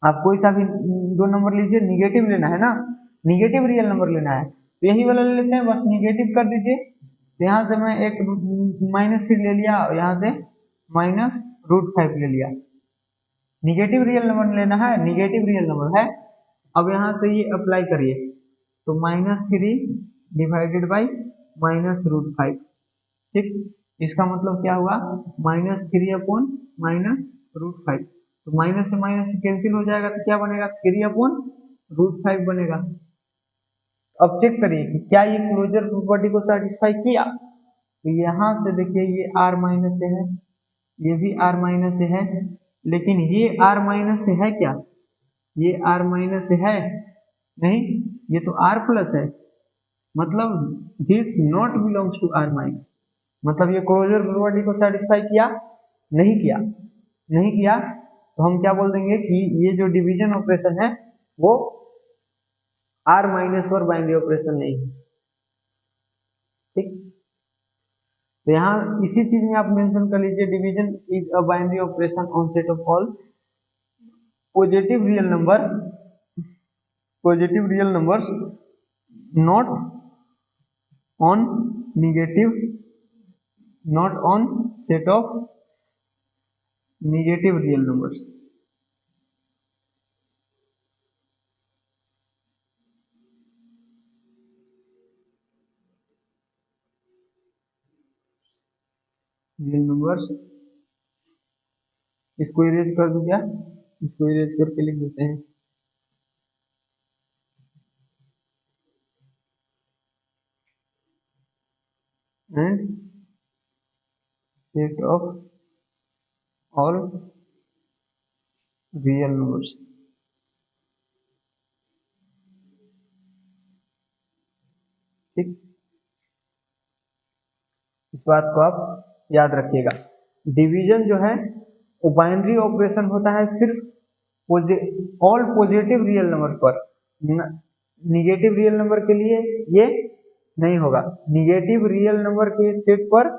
आप कोई सा भी दो नंबर लीजिए, निगेटिव लेना है ना, निगेटिव रियल नंबर लेना है, तो यही वाला ले लेते हैं, बस निगेटिव कर दीजिए। तो यहाँ से मैं एक -3 ले लिया और यहाँ से -√5 ले लिया। निगेटिव रियल नंबर लेना है, निगेटिव रियल नंबर है। अब यहाँ से ये अप्लाई करिए, तो -3 डिवाइडेड बाई -√5, ठीक। इसका मतलब क्या हुआ? -3 अपॉन -√5, तो माइनस से माइनस कैंसिल हो जाएगा, तो क्या बनेगा? 3/√5 बनेगा। अब चेक करिए कि क्या ये क्लोजर प्रॉपर्टी को सेटिस्फाई किया। तो यहाँ से देखिए ये r माइनस से है, ये भी r माइनस से है, लेकिन ये r माइनस से है क्या? ये r माइनस से है नहीं, ये तो r प्लस है, मतलब this not belongs to r minus. मतलब ये क्लोजर प्रॉपर्टी को सेटिस्फाई किया? नहीं किया, नहीं किया। तो हम क्या बोल देंगे कि ये जो डिवीजन ऑपरेशन है वो r माइनस पर बाइनरी ऑपरेशन नहीं है, ठीक। तो यहाँ इसी चीज में आप मेंशन कर लीजिए, division is a binary operation on set of all positive real numbers not on negative, not on set of negative real numbers. Real numbers, इसको इरेज कर दूं क्या? इसको इरेज करके लिख देते हैं, and set of all real numbers, ठीक। इस बात को आप याद रखिएगा। डिवीजन जो है वो बाइनरी ऑपरेशन होता है सिर्फ ऑल पॉजिटिव रियल नंबर पर, निगेटिव रियल नंबर के लिए ये नहीं होगा। निगेटिव रियल नंबर के सेट पर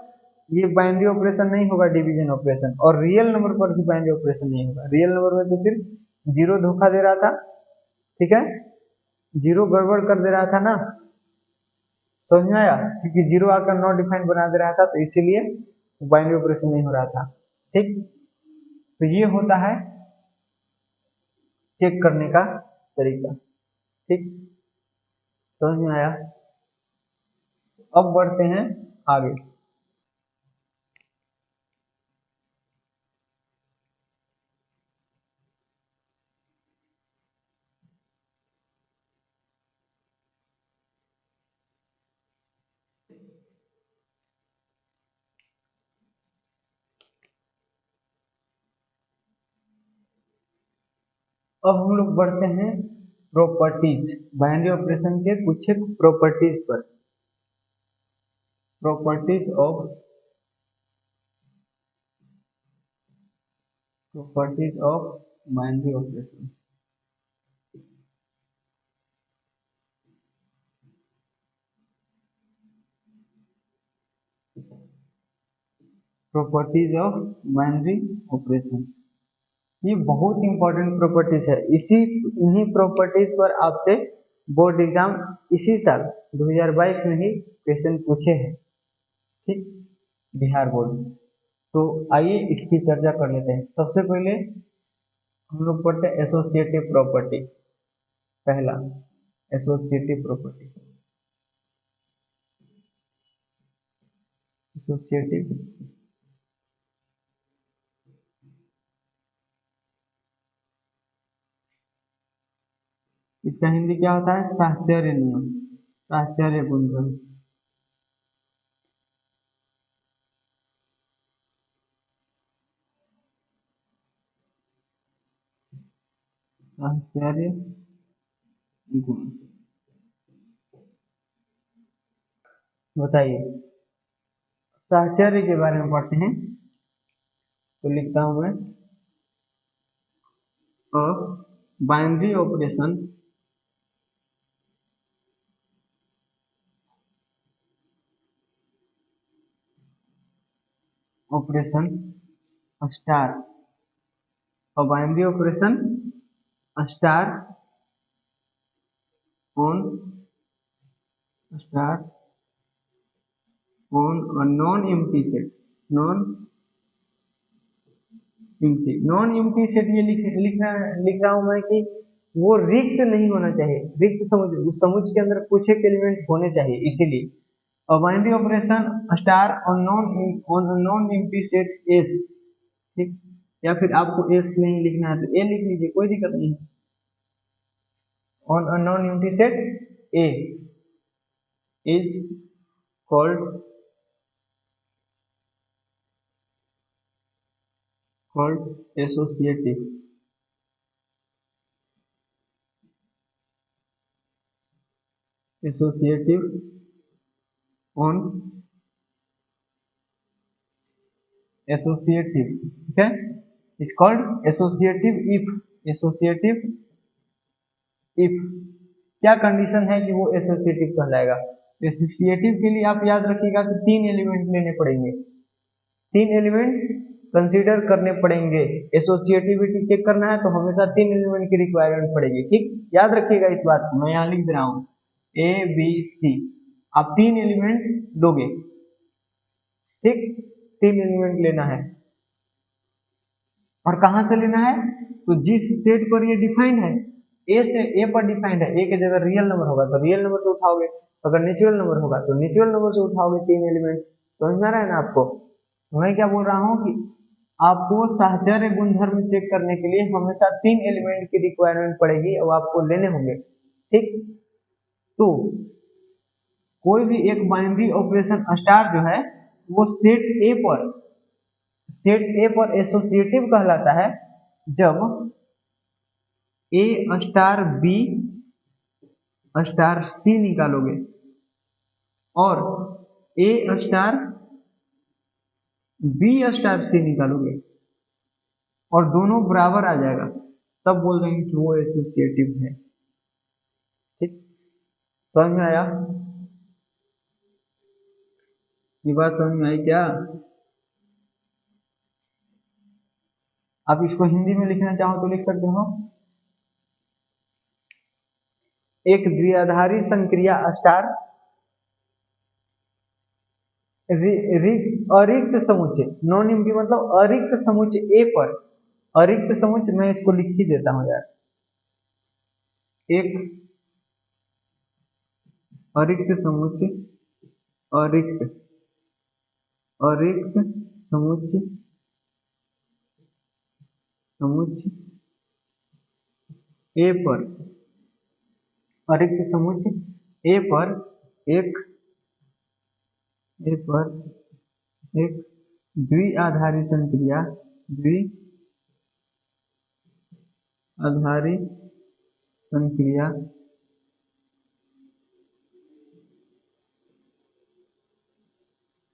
ये बाइनरी ऑपरेशन नहीं होगा डिवीजन ऑपरेशन, और रियल नंबर पर भी बाइनरी ऑपरेशन नहीं होगा। रियल नंबर में तो सिर्फ जीरो धोखा दे रहा था, ठीक है, जीरो गड़बड़ कर दे रहा था ना, समझ में आया? क्योंकि जीरो आकर नॉट डिफाइंड बना दे रहा था, तो इसीलिए बाइनरी ऑपरेशन नहीं हो रहा था, ठीक। तो ये होता है चेक करने का तरीका, ठीक, समझ में आया? अब बढ़ते हैं आगे। अब हम लोग बढ़ते हैं प्रॉपर्टीज, बाइनरी ऑपरेशन के कुछ एक प्रॉपर्टीज पर। Properties of binary operation. Properties of binary operation, ये बहुत इंपॉर्टेंट प्रॉपर्टीज है। इन्हीं प्रॉपर्टीज पर आपसे बोर्ड एग्जाम इसी साल 2022 में ही क्वेश्चन पूछे हैं, ठीक, बिहार बोर्ड। तो आइए इसकी चर्चा कर लेते हैं। सबसे पहले हम लोग पढ़ते हैं एसोसिएटिव प्रॉपर्टी। पहला एसोसिएटिव प्रॉपर्टी, एसोसिएटिव इसका हिंदी क्या होता है? साहचर्य नियम, साहचर्य गुणधर्म। साहचर्य गुण, बताइए साहचर्य के बारे में पढ़ते हैं। तो लिखता हूं मैं, बाइनरी ऑपरेशन स्टार, और binary operation star on non empty set. Non empty set ये लिख रहा हूं मैं कि वो रिक्त नहीं होना चाहिए। रिक्त समुच, उस समुच के अंदर कुछ एक एलिमेंट होने चाहिए, इसीलिए। और binary operation star on non empty set S, ठीक, या फिर आपको एस नहीं लिखना है तो ए लिख लीजिए, कोई दिक्कत नहीं है। On a non empty set A is called associative on associative, ठीक है, इज कॉल्ड associative if क्या कंडीशन है कि वो एसोसिएटिव कहलाएगा। एसोसिएटिव के लिए आप याद रखिएगा कि 3 एलिमेंट लेने पड़ेंगे, 3 एलिमेंट कंसीडर करने पड़ेंगे। एसोसिएटिविटी चेक करना है तो हमेशा 3 एलिमेंट की रिक्वायरमेंट पड़ेगी, ठीक, याद रखिएगा इस बात को। मैं यहाँ लिख दे रहा हूँ ए बी सी, आप 3 एलिमेंट दोगे, ठीक, 3 एलिमेंट लेना है। और कहां से लेना है? तो जिस सेट पर ये डिफाइंड है, ए पर डिफाइंड है, ए की जगह रियल नंबर होगा तो रियल नंबर से उठाओगे, अगर नेचुरल नंबर होगा तो नेचुरल नंबर से उठाओगे 3 एलिमेंट। समझ में आ रहा है ना आपको? मैं क्या बोल रहा हूँ कि आपको साहचर्य गुणधर्म चेक करने के लिए हमेशा 3 एलिमेंट की रिक्वायरमेंट पड़ेगी और आपको लेने होंगे, ठीक। तो कोई भी एक बाइनरी ऑपरेशन स्टार जो है वो सेट ए पर एसोसिएटिव कहलाता है जब ए स्टार बी स्टार सी निकालोगे और ए स्टार बी स्टार सी निकालोगे और दोनों बराबर आ जाएगा, तब बोल रहे हैं कि वो एसोसिएटिव है, ठीक। समझ में आया? ये बात समझ में आई क्या? आप इसको हिंदी में लिखना चाहो तो लिख सकते हो, एक द्विआधारी संक्रिया स्टार अरिक्त समुच्चय, नॉन एम्प्टी मतलब अरिक्त समुच्चय ए पर, अरिक्त समुच्चय मैं इसको लिख ही देता हूं यार, एक अरिक्त समुच्चय, अरिक्त अरिक्त समुच्चय ए पर, अरिक्त समुच्चय ए पर एक द्विआधारी संक्रिया आधारी संक्रिया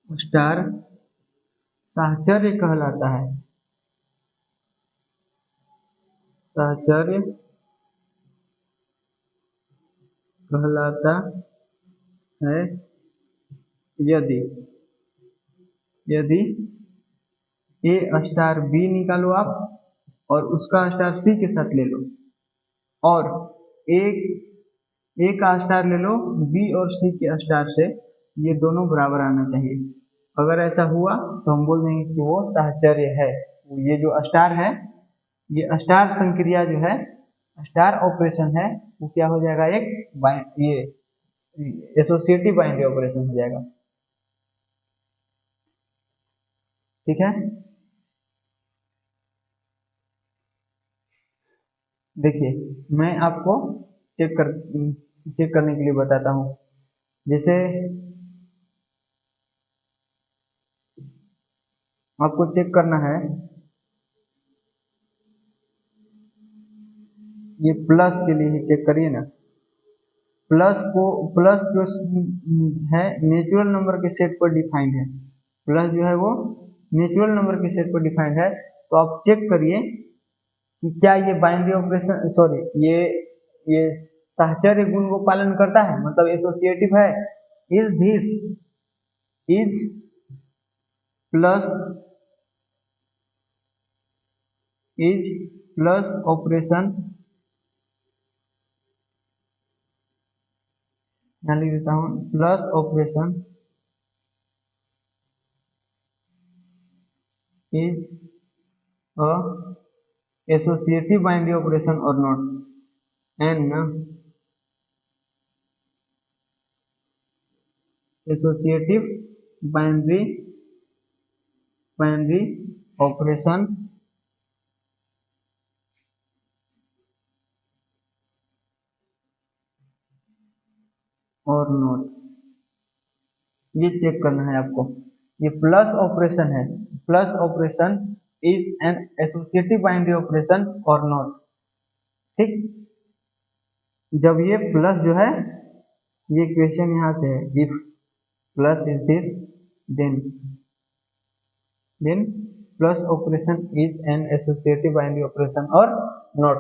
स्टार साहचर्य कहलाता है। साहचर्य कहलाता है यदि ए स्टार बी निकालो आप और उसका स्टार सी के साथ ले लो, और ए का स्टार ले लो बी और सी के स्टार से, ये दोनों बराबर आना चाहिए। अगर ऐसा हुआ तो हम बोल देंगे कि वो साहचर्य है। ये जो स्टार है, ये स्टार संक्रिया जो है, स्टार ऑपरेशन है, वो क्या हो जाएगा, एक ये एसोसिएटिव बाइनरी ऑपरेशन हो जाएगा। ठीक है, देखिए मैं आपको चेक करने के लिए बताता हूँ। जैसे आपको चेक करना है, ये प्लस के लिए ही चेक करिए ना। प्लस जो है नेचुरल नंबर के सेट पर डिफाइंड है। प्लस जो है वो नेचुरल नंबर के सेट पर डिफाइंड है। तो आप चेक करिए कि क्या ये बाइनरी ऑपरेशन, सॉरी, ये साहचर्य गुण को पालन करता है, मतलब एसोसिएटिव है। Is this is plus operation, यहाँ लिख देता हूँ, plus operation is a associative binary operation और not, an associative binary operation और नॉट, ये चेक करना है आपको। ये प्लस ऑपरेशन है, plus operation is an associative binary operation और नॉट। ठीक, जब ये प्लस जो है, ये क्वेश्चन यहाँ से है, if plus is this then plus operation is an associative binary operation और नॉट।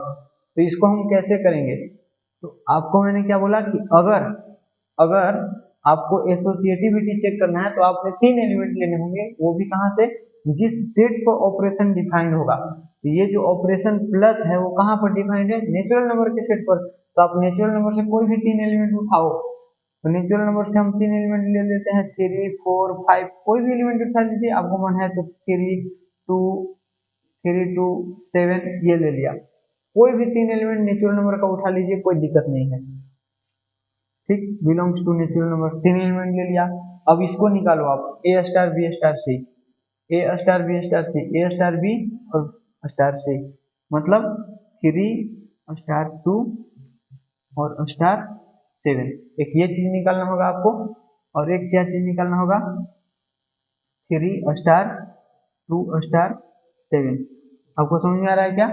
तो इसको हम कैसे करेंगे, तो आपको मैंने क्या बोला कि अगर आपको एसोसिएटिविटी चेक करना है तो आपने 3 एलिमेंट लेने होंगे, वो भी कहाँ से, जिस सेट पर ऑपरेशन डिफाइंड होगा। तो ये जो ऑपरेशन प्लस है वो कहाँ पर डिफाइंड है, नेचुरल नंबर के सेट पर। तो आप नेचुरल नंबर से कोई भी 3 एलिमेंट उठाओ, तो नेचुरल नंबर से हम 3 एलिमेंट ले लेते हैं, 3, 4, 5, कोई भी एलिमेंट उठा लीजिए, आपको मन है तो 3, 2, 7 ये ले लिया। कोई भी 3 एलिमेंट नेचुरल नंबर का उठा लीजिए, कोई दिक्कत नहीं है। ठीक, belongs to natural number, 3 element ले लिया। अब इसको निकालो आप, A star B star C, A star B star C, A star B और स्टार सी, मतलब 3 स्टार 2 और स्टार 7। एक ये चीज निकालना होगा आपको, और एक क्या चीज निकालना होगा, 3 स्टार 2 स्टार 7। आपको समझ में आ रहा है क्या,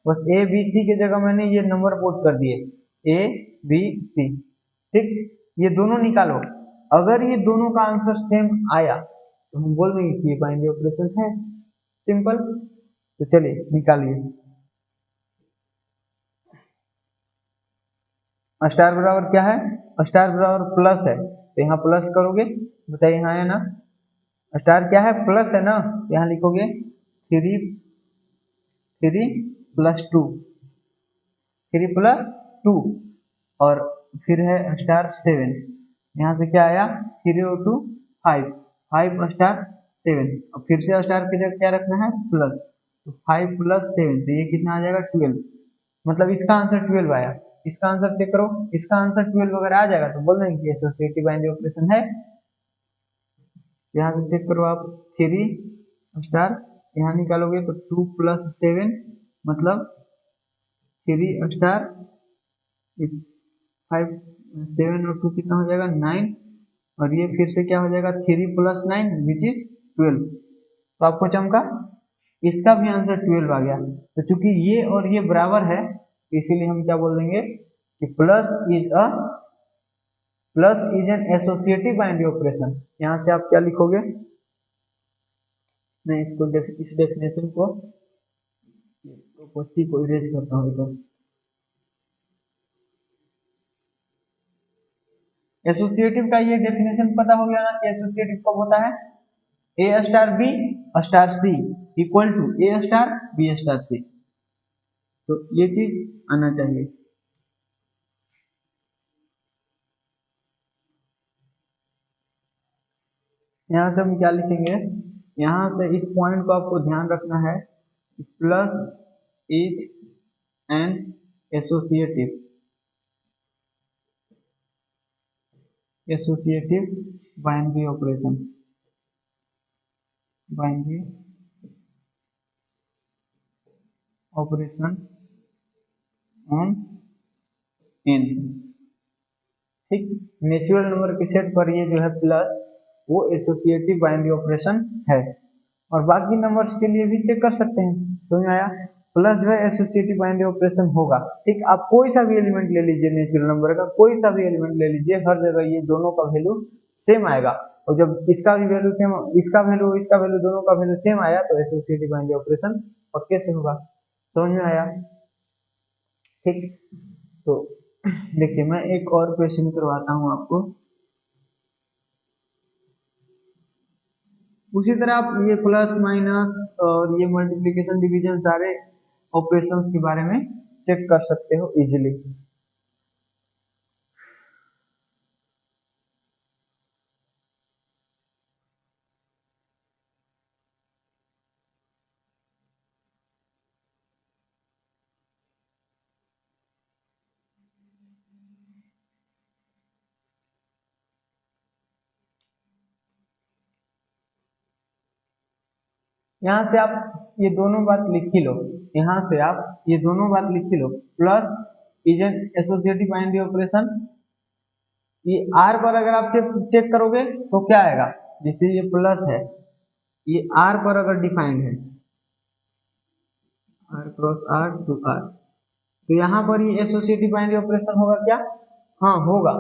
बस ए बी सी की जगह मैंने ये नंबर पुट कर दिए, ए बी सी। ठीक, ये दोनों निकालो। अगर ये दोनों का आंसर सेम आया तो हम बोल देंगे कि ये बाइनरी ऑपरेशन है, सिंपल। तो चलिए निकालिए। स्टार बराबर क्या है, स्टार बराबर प्लस है, तो यहाँ प्लस करोगे, बताइए, यहाँ है ना, स्टार क्या है, प्लस है ना, यहाँ लिखोगे 3 प्लस 2, 3 प्लस 2, और फिर है स्टार 7। यहाँ से क्या आया, 3 और 2 5, 5 स्टार 7, और फिर से स्टार की जगह क्या रखना है, प्लस। तो 5 प्लस 7, तो ये कितना आ जाएगा, 12। मतलब इसका आंसर 12 आया। इसका आंसर चेक करो, इसका आंसर 12 अगर आ जाएगा तो बोल देंगे कि एसोसिएटिव बाइनरी ऑपरेशन है। यहाँ से चेक करो आप, 3 स्टार, यहाँ निकालोगे तो 2 प्लस 7, मतलब 3 स्टार 5, 7 और 2 कितना हो जाएगा, 9, और ये फिर से क्या हो जाएगा, 3 प्लस 9 विच इज 12। तो आपको चमका, इसका भी आंसर 12 आ गया। तो चूंकि ये और ये बराबर है इसीलिए हम क्या बोल देंगे कि plus is an associative binary operation. यहां से आप क्या लिखोगे, मैं इसको इस डेफिनेशन को प्रॉपर्टी को इरेज करता हूँ इधर। एसोसिएटिव का ये डेफिनेशन पता हो गया ना कि एसोसिएटिव कब होता है, A star B star C equal to A star B star C. तो ये चीज आना चाहिए। यहां से हम क्या लिखेंगे, यहां से इस पॉइंट को आपको ध्यान रखना है, plus is an associative binary operation on N. ठीक, नेचुरल नंबर के सेट पर ये जो है प्लस वो एसोसिएटिव बाइनरी ऑपरेशन है, और बाकी नंबर्स के लिए भी चेक कर सकते हैं। समझ में आया, प्लस जो है एसोसिएटिव बाइनरी ऑपरेशन होगा। ठीक, आप कोई सा भी एलिमेंट ले लीजिए, नेचुरल नंबर का कोई सा भी एलिमेंट ले लीजिए, हर जगह ये दोनों का वैल्यू सेम आएगा, और जब इसका भी वैल्यू सेम, इसका वैल्यू दोनों का वैल्यू सेम आया तो एसोसिएटिव बाइनरी ऑपरेशन पक्के से होगा। समझ में आया। ठीक, तो देखिए मैं एक और क्वेश्चन करवाता हूं आपको। उसी तरह आप ये प्लस माइनस और ये मल्टीप्लिकेशन डिवीजन सारे ऑपरेशंस के बारे में चेक कर सकते हो इजीली। यहाँ से आप ये दोनों बात लिख ही लो, यहाँ से आप ये दोनों बात लिख ही लो, plus is an associative binary operation. ये आर पर अगर आप चेक करोगे तो क्या आएगा, जैसे ये प्लस है, ये आर पर अगर डिफाइंड है, R cross R to R, तो यहाँ पर ये एसोसिएटिव बाइनरी ऑपरेशन होगा क्या, हाँ होगा,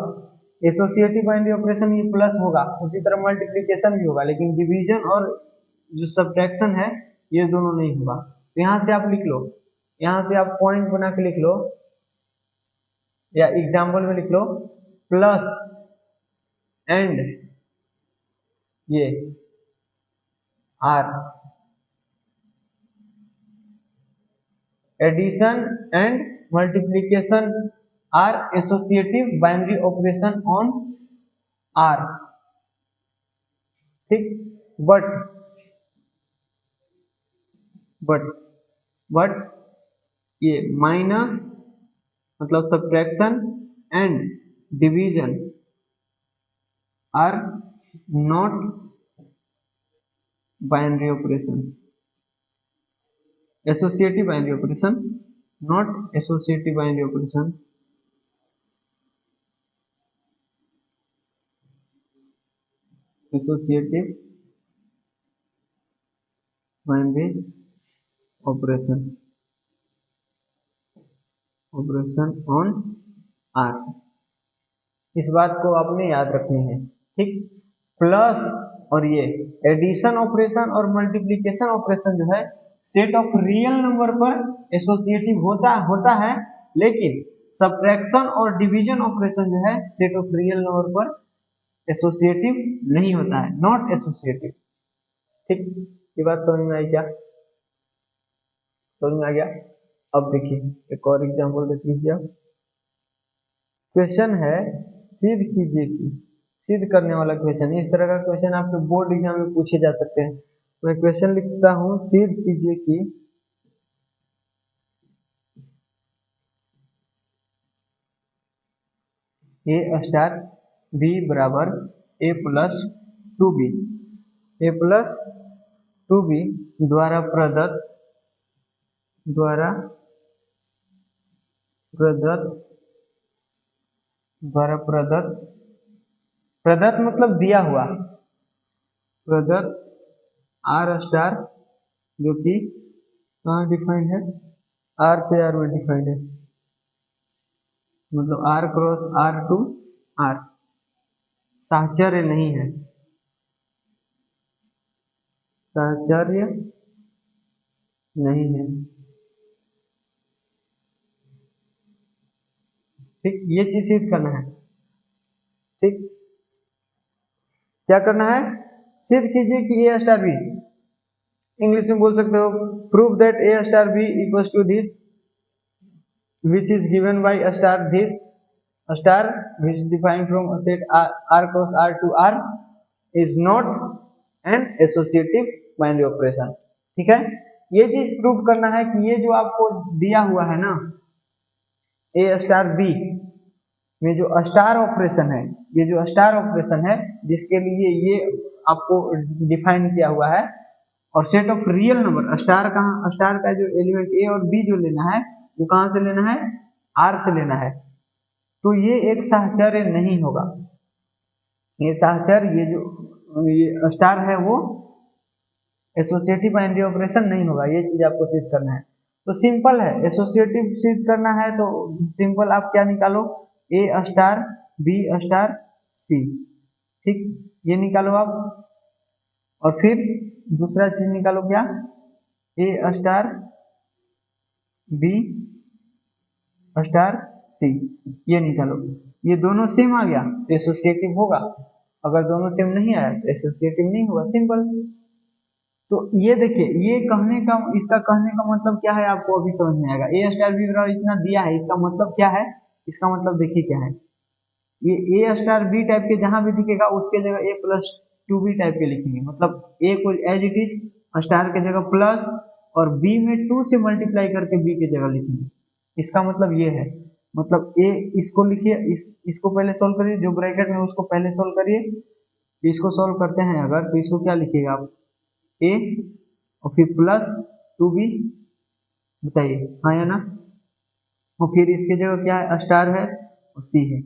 एसोसिएटिव बाइनरी ऑपरेशन ये प्लस होगा। उसी तरह मल्टीप्लिकेशन भी होगा, लेकिन डिवीजन और जो सब्ट्रैक्शन है ये दोनों नहीं होगा। तो यहाँ से आप लिख लो, यहाँ से आप पॉइंट बना के लिख लो या एग्जाम्पल में लिख लो, प्लस एंड ये R, addition and multiplication are associative binary operation on R. ठीक, बट ये माइनस मतलब subtraction and division are not binary operation, associative binary operation, not associative binary operation. Associative binary operation on R. इस बात को आपने याद रखनी है। ठीक, प्लस और ये एडिशन ऑपरेशन और मल्टीप्लिकेशन ऑपरेशन जो है सेट ऑफ रियल नंबर पर एसोसिएटिव होता है, लेकिन सब्ट्रैक्शन और डिवीजन ऑपरेशन जो है सेट ऑफ रियल नंबर पर एसोसिएटिव नहीं होता है, नॉट एसोसिएटिव। ठीक, ये बात समझ में आई क्या, समझ में आ गया। अब देखिए एक और एग्जांपल देख लीजिए आप। क्वेश्चन है सिद्ध कीजिए कि, सिद्ध करने वाला क्वेश्चन, इस तरह का क्वेश्चन आपके बोर्ड एग्जाम में पूछे जा सकते हैं। मैं क्वेश्चन लिखता हूं, सिद्ध कीजिए कि ए स्टार बी बराबर ए प्लस टू बी, ए प्लस टू बी द्वारा प्रदत्त मतलब दिया हुआ, प्रदत्त आर स्टार जो कि कहाँ डिफाइंड है, आर से आर में डिफाइंड है, मतलब R cross R to R, साहचर्य नहीं है, साहचर्य नहीं है। ठीक, ये चीज सिद्ध करना है। ठीक, क्या करना है, सिद्ध कीजिए कि ए स्टार बी, इंग्लिश में बोल सकते हो prove that A star B equals to this which is given by a star this a star which is defined from a set r cross r to r is not an associative binary operation। ठीक है, ये चीज prove करना है कि ये जो आपको दिया हुआ है ना ए स्टार बी में जो स्टार ऑपरेशन है, ये जो स्टार ऑपरेशन है जिसके लिए ये आपको डिफाइन किया हुआ है, और set of real number, star कहाँ, स्टार का जो एलिमेंट ए और बी जो लेना है वो कहाँ से लेना है, आर से लेना है, तो ये एक साहचर्य नहीं होगा। ये साहचर्य, ये जो ये स्टार है वो एसोसिएटिव बाइनरी ऑपरेशन नहीं होगा, ये चीज आपको सिद्ध करना है। तो सिंपल है, एसोसिएटिव सिद्ध करना है तो सिंपल आप क्या निकालो, ए स्टार बी स्टार सी। ठीक, ये निकालो आप, और फिर दूसरा चीज निकालो क्या, ए स्टार बी स्टार सी, ये निकालो। ये दोनों सेम आ गया तो एसोसिएटिव होगा, अगर दोनों सेम नहीं आया तो एसोसिएटिव नहीं होगा, सिंपल। तो ये देखिए, ये कहने का, इसका कहने का मतलब क्या है आपको अभी समझ में आएगा। ए स्टार बी बराबर इतना दिया है, इसका मतलब क्या है, इसका मतलब देखिए क्या है, ये ए स्टार बी टाइप के जहां भी दिखेगा उसके जगह ए प्लस टू बी टाइप के लिखेंगे, मतलब ए को एज इट इज स्टार के जगह प्लस और बी में टू से मल्टीप्लाई करके बी के जगह लिखेंगे। इसका मतलब ये है, मतलब ए इसको लिखिए, इसको पहले सोल्व करिए, जो ब्रैकेट में उसको पहले सोल्व करिए, इसको सोल्व करते हैं अगर तो इसको क्या लिखिएगा आप, ए और फिर प्लस टू बी, बताइए हाँ या ना, और फिर इसके जगह क्या है, स्टार है और सी है।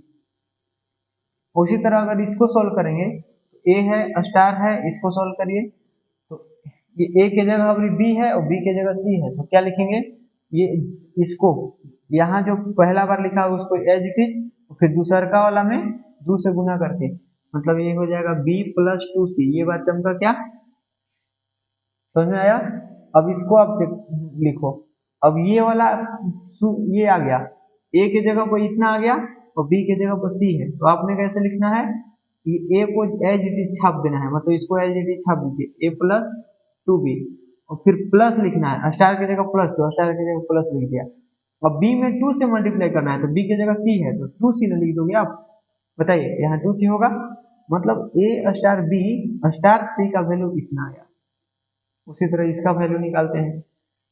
उसी तरह अगर इसको सोल्व करेंगे, ए है स्टार है, इसको सोल्व करिए तो ये ए के जगह अभी बी है और बी के जगह सी है, तो क्या लिखेंगे, ये इसको यहाँ जो पहला बार लिखा है उसको एज इट इज, फिर दूसरा वाला में दो से गुना करके, मतलब ये हो जाएगा बी प्लस टू सी। ये बात चमका क्या, समझ में आया। अब इसको आप लिखो, अब ये वाला ये आ गया, ए के जगह पर इतना आ गया और बी के जगह पर सी है, तो आपने कैसे लिखना है, ए को एज इट इज छाप देना है, मतलब इसको एज इट इज छाप दीजिए, ए प्लस टू बी, और फिर प्लस लिखना है, स्टार की जगह प्लस, तो स्टार की जगह प्लस लिख दिया। अब बी में टू से मल्टीप्लाई करना है तो बी की जगह सी है तो टू सी लिख दोगे आप, बताइए यहाँ टू सी होगा, मतलब ए स्टार बी स्टार सी का वैल्यू इतना आया। उसी तरह इसका वैल्यू निकालते हैं,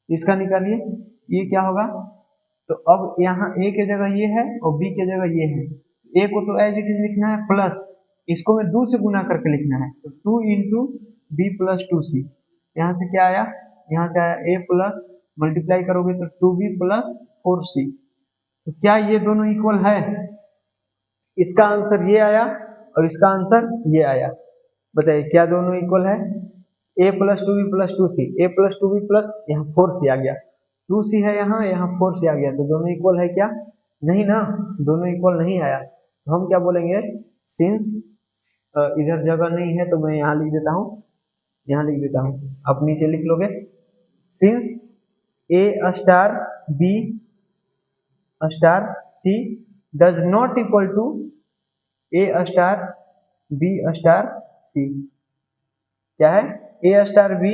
इसका निकालिए, ये क्या होगा, तो अब यहाँ ए के जगह ये है और बी के जगह ये है, ए को तो एज इट इज लिखना है प्लस, इसको में दो से गुना करके लिखना है, तो two into B plus two C, यहाँ से क्या आया, यहाँ से आया ए प्लस, मल्टीप्लाई करोगे तो टू बी प्लस फोर सी, तो क्या ये दोनों इक्वल है, इसका आंसर ये आया और इसका आंसर ये आया, बताइए क्या दोनों इक्वल है, A plus two B plus two C, A plus two B plus यहाँ फोर सी आ गया, टू सी है यहाँ फोर सी आ गया, तो दोनों इक्वल है क्या, नहीं ना, दोनों इक्वल नहीं आया, तो हम क्या बोलेंगे, सिंस इधर जगह नहीं है तो मैं यहाँ लिख देता हूँ, यहाँ लिख देता हूँ, आप नीचे लिख लोगे, since A star B star C does not equal to A star B star C, क्या है, A star B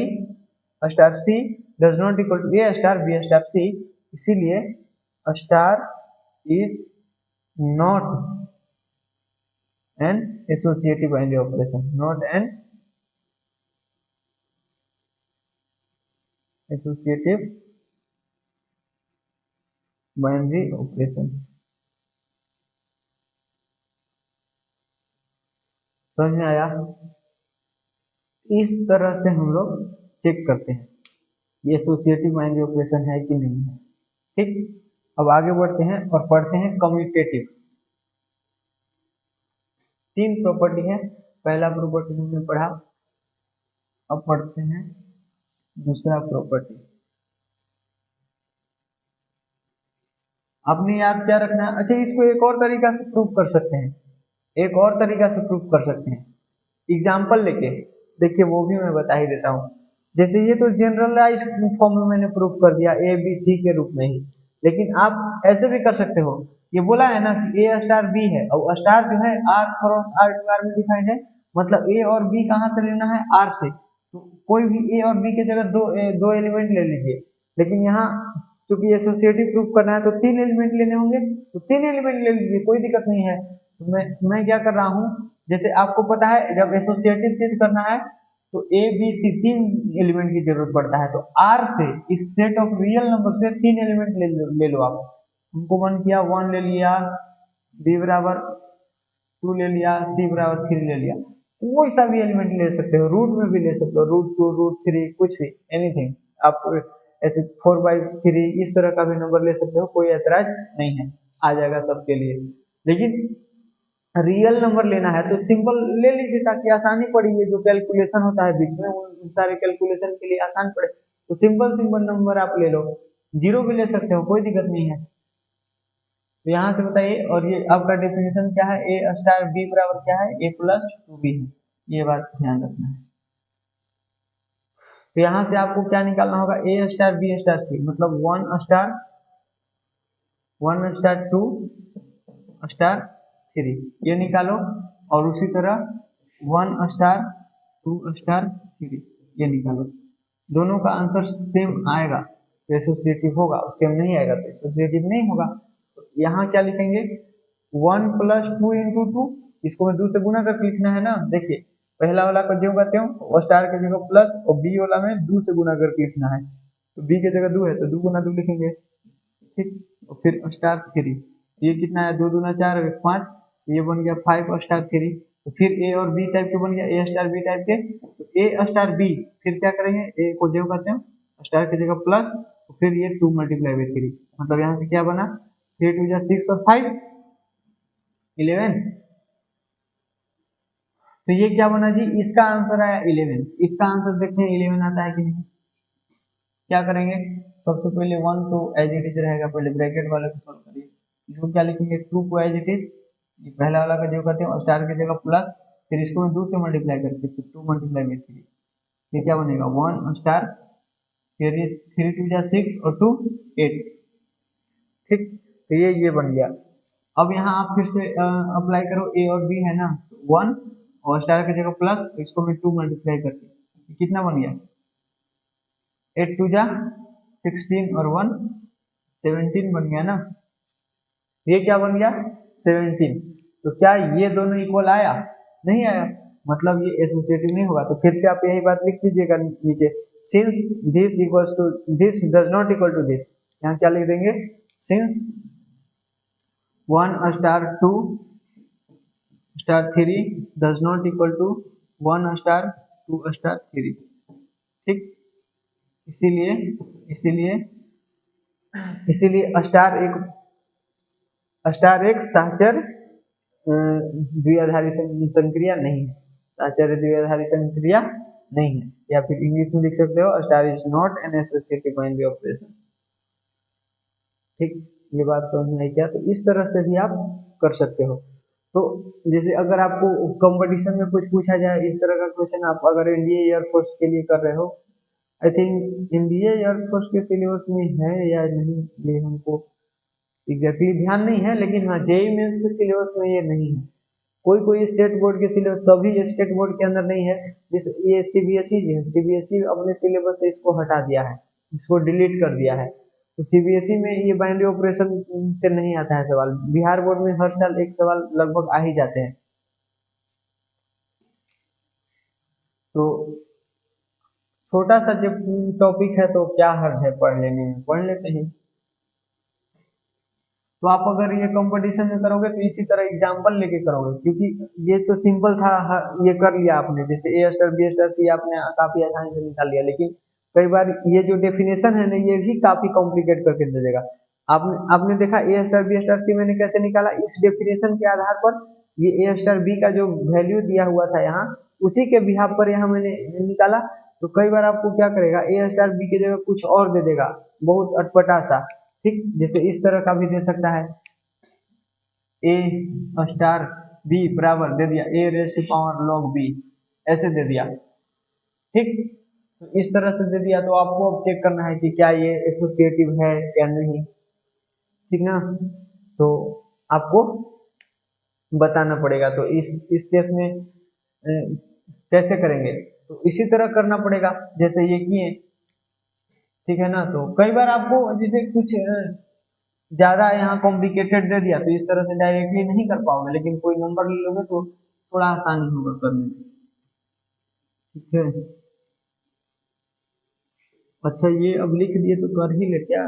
star C does not equal to A star B star C, इसीलिए star is not an associative binary operation, not an associative binary operation. समझ में आया, इस तरह से हम लोग चेक करते हैं ये एसोसिएटिव बाइनरी ऑपरेशन है कि नहीं है। ठीक, अब आगे बढ़ते हैं और पढ़ते हैं कम्यूटेटिव। तीन प्रॉपर्टी है, पहला प्रॉपर्टी हमने पढ़ा, अब पढ़ते हैं दूसरा प्रॉपर्टी आपने याद क्या रखना है। अच्छा, इसको एक और तरीका से प्रूव कर सकते हैं, एक और तरीका से प्रूव कर सकते हैं एग्जाम्पल लेके। देखिए वो भी मैं बता ही देता हूँ। जैसे ये तो जनरलाइज फॉर्म में मैंने प्रूव कर दिया ए बी सी के रूप में ही, लेकिन आप ऐसे भी कर सकते हो। ये बोला है ना कि ए स्टार बी है और स्टार जो है R cross R to R में डिफाइंड है, मतलब ए और बी कहाँ से लेना है, आर से। तो कोई भी ए और बी के जगह दो एलिमेंट ले लीजिए, लेकिन यहाँ क्योंकि एसोसिएटिव प्रूफ करना है तो 3 एलिमेंट लेने होंगे, तो 3 एलिमेंट ले लीजिए, कोई दिक्कत नहीं है। तो मैं क्या कर रहा हूँ, जैसे आपको पता है जब एसोसिएटिव सिद्ध करना है तो ए बी सी 3 एलिमेंट की जरूरत पड़ता है, तो आर से इस सेट ऑफ रियल नंबर से 3 एलिमेंट ले लो आप। हमको 1 किया, 1 ले लिया, बी बराबर 2 ले लिया, सी बराबर 3 ले लिया। कोई सा भी एलिमेंट ले सकते हो, रूट में भी ले सकते हो, रूट 2 रूट 3 कुछ भी, एनीथिंग। आप ऐसे 4/3 इस तरह का भी नंबर ले सकते हो, कोई ऐतराज नहीं है, आ जाएगा सबके लिए। लेकिन रियल नंबर लेना है तो सिंपल ले लीजिए ताकि आसानी पड़े, ये जो कैलकुलेशन होता है बीच में उन सारे कैलकुलेशन के लिए आसान पड़े। तो सिंपल नंबर आप ले लो, जीरो भी ले सकते हो, कोई दिक्कत नहीं है। तो यहाँ से बताइए, और ये आपका डेफिनेशन क्या है, ए स्टार बी बराबर क्या है, ए प्लस 2b है, ये बात ध्यान रखना है। तो यहाँ से आपको क्या निकालना होगा, ए स्टार बी स्टार सी, मतलब 1 स्टार 2 स्टार 3 ये निकालो, और उसी तरह 1 स्टार 2 स्टार 3 ये निकालो। दोनों का आंसर सेम आएगा तो एसोसिएटिव होगा, सेम नहीं आएगा तो एसोसिएटिव नहीं होगा। तो यहाँ क्या लिखेंगे, 1 प्लस 2 इंटू 2, इसको मैं 2 से गुना करके लिखना है ना। देखिए पहला वाला को जो कहते हो और स्टार की जगह प्लस, और बी वाला में 2 से गुना करके लिखना है, तो बी की जगह 2 है तो 2 गुना 2 लिखेंगे, ठीक। और फिर स्टार 3, ये कितना है, 2 दूना 4 और 5, ये बन गया 5 स्टार 3। तो फिर ए और बी टाइप के बन गया, ए स्टार बी टाइप के, तो ए स्टार बी फिर क्या करेंगे, ए को जो कहते हैं स्टार की जगह प्लस, तो फिर ये 2 मल्टीप्लाई बाई 3, मतलब यहाँ से क्या बना, 3 2 6 और 5 11। तो ये क्या बना जी, इसका आंसर आया 11। इसका आंसर देखते हैं 11 आता है कि नहीं। क्या करेंगे, सबसे पहले 1 तो एज इट इज रहेगा, पहले ब्रैकेट वाले को सॉल्व करिए। इसको क्या लिखेंगे, 2 को एज इट इज, पहला वाला का जो कहते हैं स्टार की जगह प्लस, फिर इसको 2 से मल्टीप्लाई करके फिर 2 मल्टीप्लाई बाई 3, ये क्या बनेगा 1 स्टार, फिर ये 3 2 6 और 2 8, ठीक। तो ये बन गया। अब यहाँ आप फिर से अप्लाई करो, ए और बी है ना, 1 और स्टार की जगह प्लस, इसको मैं 2 मल्टीप्लाई करके कितना बन गया, 8 2 16 और 1 17 बन गया ना। ये क्या बन गया 17। तो क्या ये दोनों इक्वल आया, नहीं आया, मतलब ये एसोसिएटिव नहीं होगा। तो फिर से आप यही बात लिख दीजिएगा नीचे, since this equals to this does not equal to this, यहाँ क्या लिख देंगे, since 1 star 2 star 3 does not equal to 1 star 2 star 3, ठीक। इसीलिए इसीलिए इसीलिए स्टार एक सहचर द्विआधारी संक्रिया नहीं है, सहचर्य द्विआधारी संक्रिया नहीं है। या फिर इंग्लिश में लिख सकते हो, star is not an associative binary operation, ठीक। ये बात समझ में आई क्या। तो इस तरह से भी आप कर सकते हो। तो जैसे अगर आपको कंपटीशन में कुछ पूछा जाए इस तरह का क्वेश्चन, आप अगर एनडीए एयरफोर्स के लिए कर रहे हो, आई थिंक एनडीए एयरफोर्स के सिलेबस में है या नहीं ये हमको एग्जैक्टली ध्यान नहीं है, लेकिन हाँ जेईई मेंस के सिलेबस में ये नहीं है। कोई स्टेट बोर्ड के सिलेबस, सभी स्टेट बोर्ड के अंदर नहीं है। जिस ये सीबीएसई जो है, सीबीएसई अपने सिलेबस से इसको हटा दिया है, इसको डिलीट कर दिया है। तो सीबीएसई में ये बाइनरी ऑपरेशन से नहीं आता है सवाल। बिहार बोर्ड में हर साल एक सवाल लगभग आ ही जाते हैं। तो छोटा सा जब टॉपिक है तो क्या हर्ज है पढ़ लेने में, पढ़ लेते हैं। तो आप अगर ये कंपटीशन में करोगे तो इसी तरह एग्जाम्पल लेके करोगे, क्योंकि ये तो सिंपल था, ये कर लिया आपने, जैसे ए स्टार बी स्टार सी आपने काफी आसानी से निकाल लिया। लेकिन कई बार ये जो डेफिनेशन है ना, ये भी काफी कॉम्प्लिकेट करके दे देगा। आपने देखा ए स्टार बी स्टार सी मैंने कैसे निकाला, इस डेफिनेशन के आधार पर ये ए स्टार बी का जो वैल्यू दिया हुआ था यहाँ, उसी के बिहाफ पर यहाँ मैंने निकाला। तो कई बार आपको क्या करेगा, ए स्टार बी की जगह कुछ और दे देगा, बहुत अटपटा सा, ठीक। जैसे इस तरह का भी दे सकता है, ए स्टार बी बराबर दे दिया A raise to power log B, ऐसे दे दिया, ठीक। तो इस तरह से दे दिया, तो आपको अब चेक करना है कि क्या ये एसोसिएटिव है या नहीं, ठीक ना। तो आपको बताना पड़ेगा। तो इस केस में कैसे करेंगे, तो इसी तरह करना पड़ेगा जैसे ये किए, ठीक है ना। तो कई बार आपको जैसे कुछ ज्यादा यहाँ कॉम्प्लिकेटेड दे दिया, तो इस तरह से डायरेक्टली नहीं कर पाओगे, लेकिन कोई नंबर ले लोगे तो थोड़ा आसानी होगा करने में, ठीक है। अच्छा ये अब लिख दिए तो कर ही ले क्या,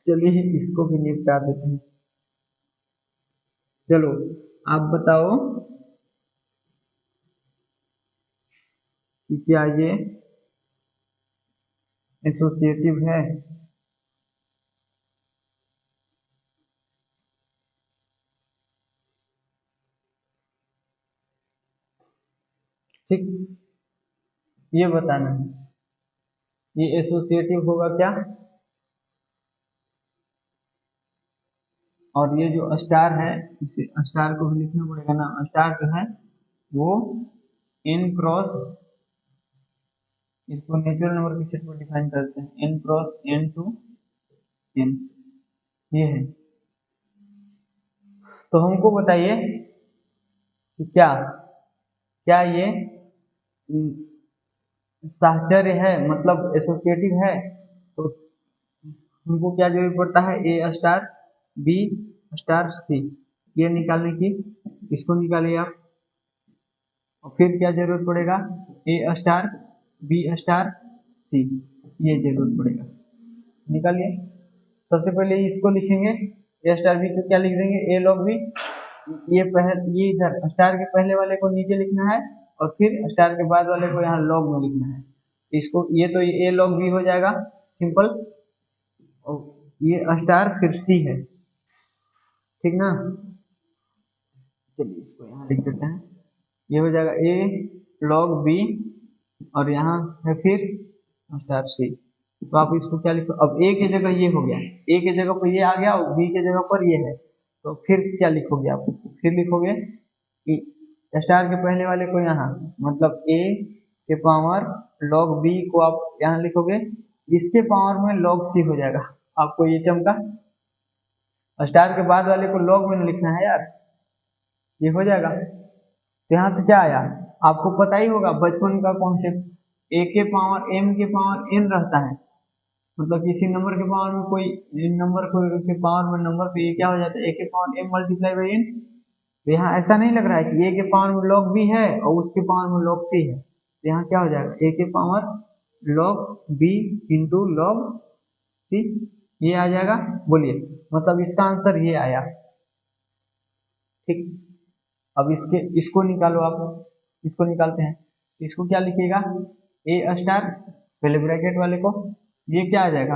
चलिए इसको भी निपटा देते हैं। चलो आप बताओ कि क्या ये एसोसिएटिव है। ठीक, ये बताना है, ये एसोसिएटिव होगा क्या। और ये जो स्टार है, इसे स्टार को भी लिखना पड़ेगा ना। स्टार जो है वो n क्रॉस, इसको नेचुरल नंबर के सेट को डिफाइन करते हैं, n cross n to n, ये है। तो हमको बताइए कि क्या क्या ये साहचर्य है, मतलब एसोसिएटिव है। तो हमको क्या जरूरत पड़ता है, ए स्टार बी स्टार सी, ये निकालने की, इसको निकालिए आप। और फिर क्या जरूरत पड़ेगा, ए स्टार बी स्टार सी, ये जरूरत पड़ेगा, निकालिए। सबसे पहले इसको लिखेंगे, ए स्टार बी को क्या लिख देंगे, ए लॉग बी। ये इधर स्टार के पहले वाले को नीचे लिखना है, और फिर स्टार के बाद वाले को यहाँ लॉग में लिखना है। इसको ये तो ए लॉग बी हो जाएगा सिंपल, और ये स्टार फिर सी है, ठीक ना। चलिए इसको यहाँ लिख देते हैं, ये हो जाएगा ए लॉग बी, और यहाँ है फिर स्टार सी। तो आप इसको क्या लिखो, अब ए की जगह ये हो गया, ए की जगह पर ये आ गया और बी की जगह पर ये है, तो फिर क्या लिखोगे आप, फिर लिखोगे कि स्टार के पहले वाले को यहाँ, मतलब ए के पावर लॉग बी को आप यहाँ लिखोगे, इसके पावर में लॉग सी हो जाएगा, आपको ये चमका। स्टार के बाद वाले को लॉग में लिखना है यार, ये हो जाएगा। तो यहाँ से क्या आया, आपको पता ही होगा बचपन का कॉन्सेप्ट, ए के पावर एम के पावर एन रहता है, मतलब किसी नंबर के पावर में कोई नंबर को के पावर में नंबर, तो ये क्या हो जाता है, ए के power m multiply by n. तो यहाँ ऐसा नहीं लग रहा है कि ए के पावर में लॉग बी है और उसके पावर में लॉग सी है, तो यहाँ क्या हो जाएगा, ए के power log B into log C, ये आ जाएगा। बोलिए, मतलब इसका आंसर ये आया, ठीक। अब इसको निकालो आप, इसको निकालते हैं। इसको क्या लिखिएगा, ए स्टार पहले ब्रैकेट वाले को, ये क्या आ जाएगा,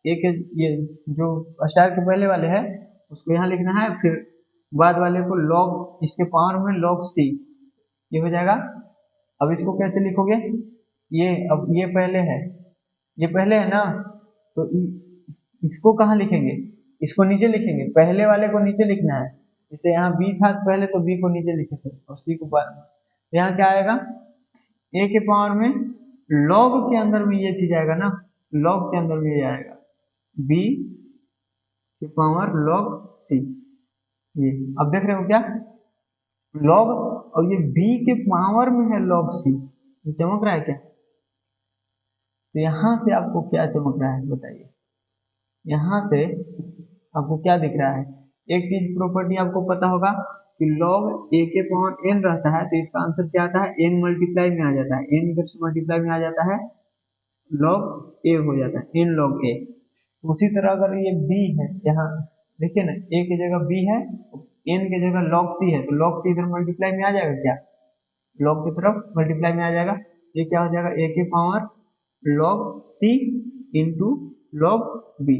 ए के ये जो स्टार के पहले वाले है उसको यहाँ लिखना है, फिर बाद वाले को लॉग, इसके पावर में लॉग सी, ये हो जाएगा। अब इसको कैसे लिखोगे, ये अब ये पहले है, ये पहले है ना, तो इसको कहाँ लिखेंगे, इसको नीचे लिखेंगे, पहले वाले को नीचे लिखना है। जैसे यहाँ बी था पहले, तो बी को नीचे लिखे थे और सी को बाद में। यहाँ क्या आएगा, ए के पावर में लॉग के अंदर में ये चीज आएगा ना, लॉग के अंदर में ये आएगा, बी के पावर लॉग सी, ये अब देख रहे हो क्या, लॉग, और ये बी के पावर में है लॉग सी, ये चमक रहा है क्या। तो यहाँ से आपको क्या चमक रहा है बताइए, यहाँ से आपको क्या दिख रहा है, एक चीज प्रॉपर्टी आपको पता होगा कि लॉग ए के पावर एन रहता है, तो इसका आंसर क्या आता है, एन मल्टीप्लाई में आ जाता है, एन इधर से मल्टीप्लाई में आ जाता है, लॉग ए हो जाता है, एन लॉग ए। उसी तरह अगर ये बी है, यहाँ देखिए ना, ए की जगह बी है, एन की जगह लॉग सी है, तो लॉग सी इधर मल्टीप्लाई में आ जाएगा क्या, लॉग की तरफ मल्टीप्लाई में आ जाएगा, ये क्या हो जाएगा, ए के power log C into log B,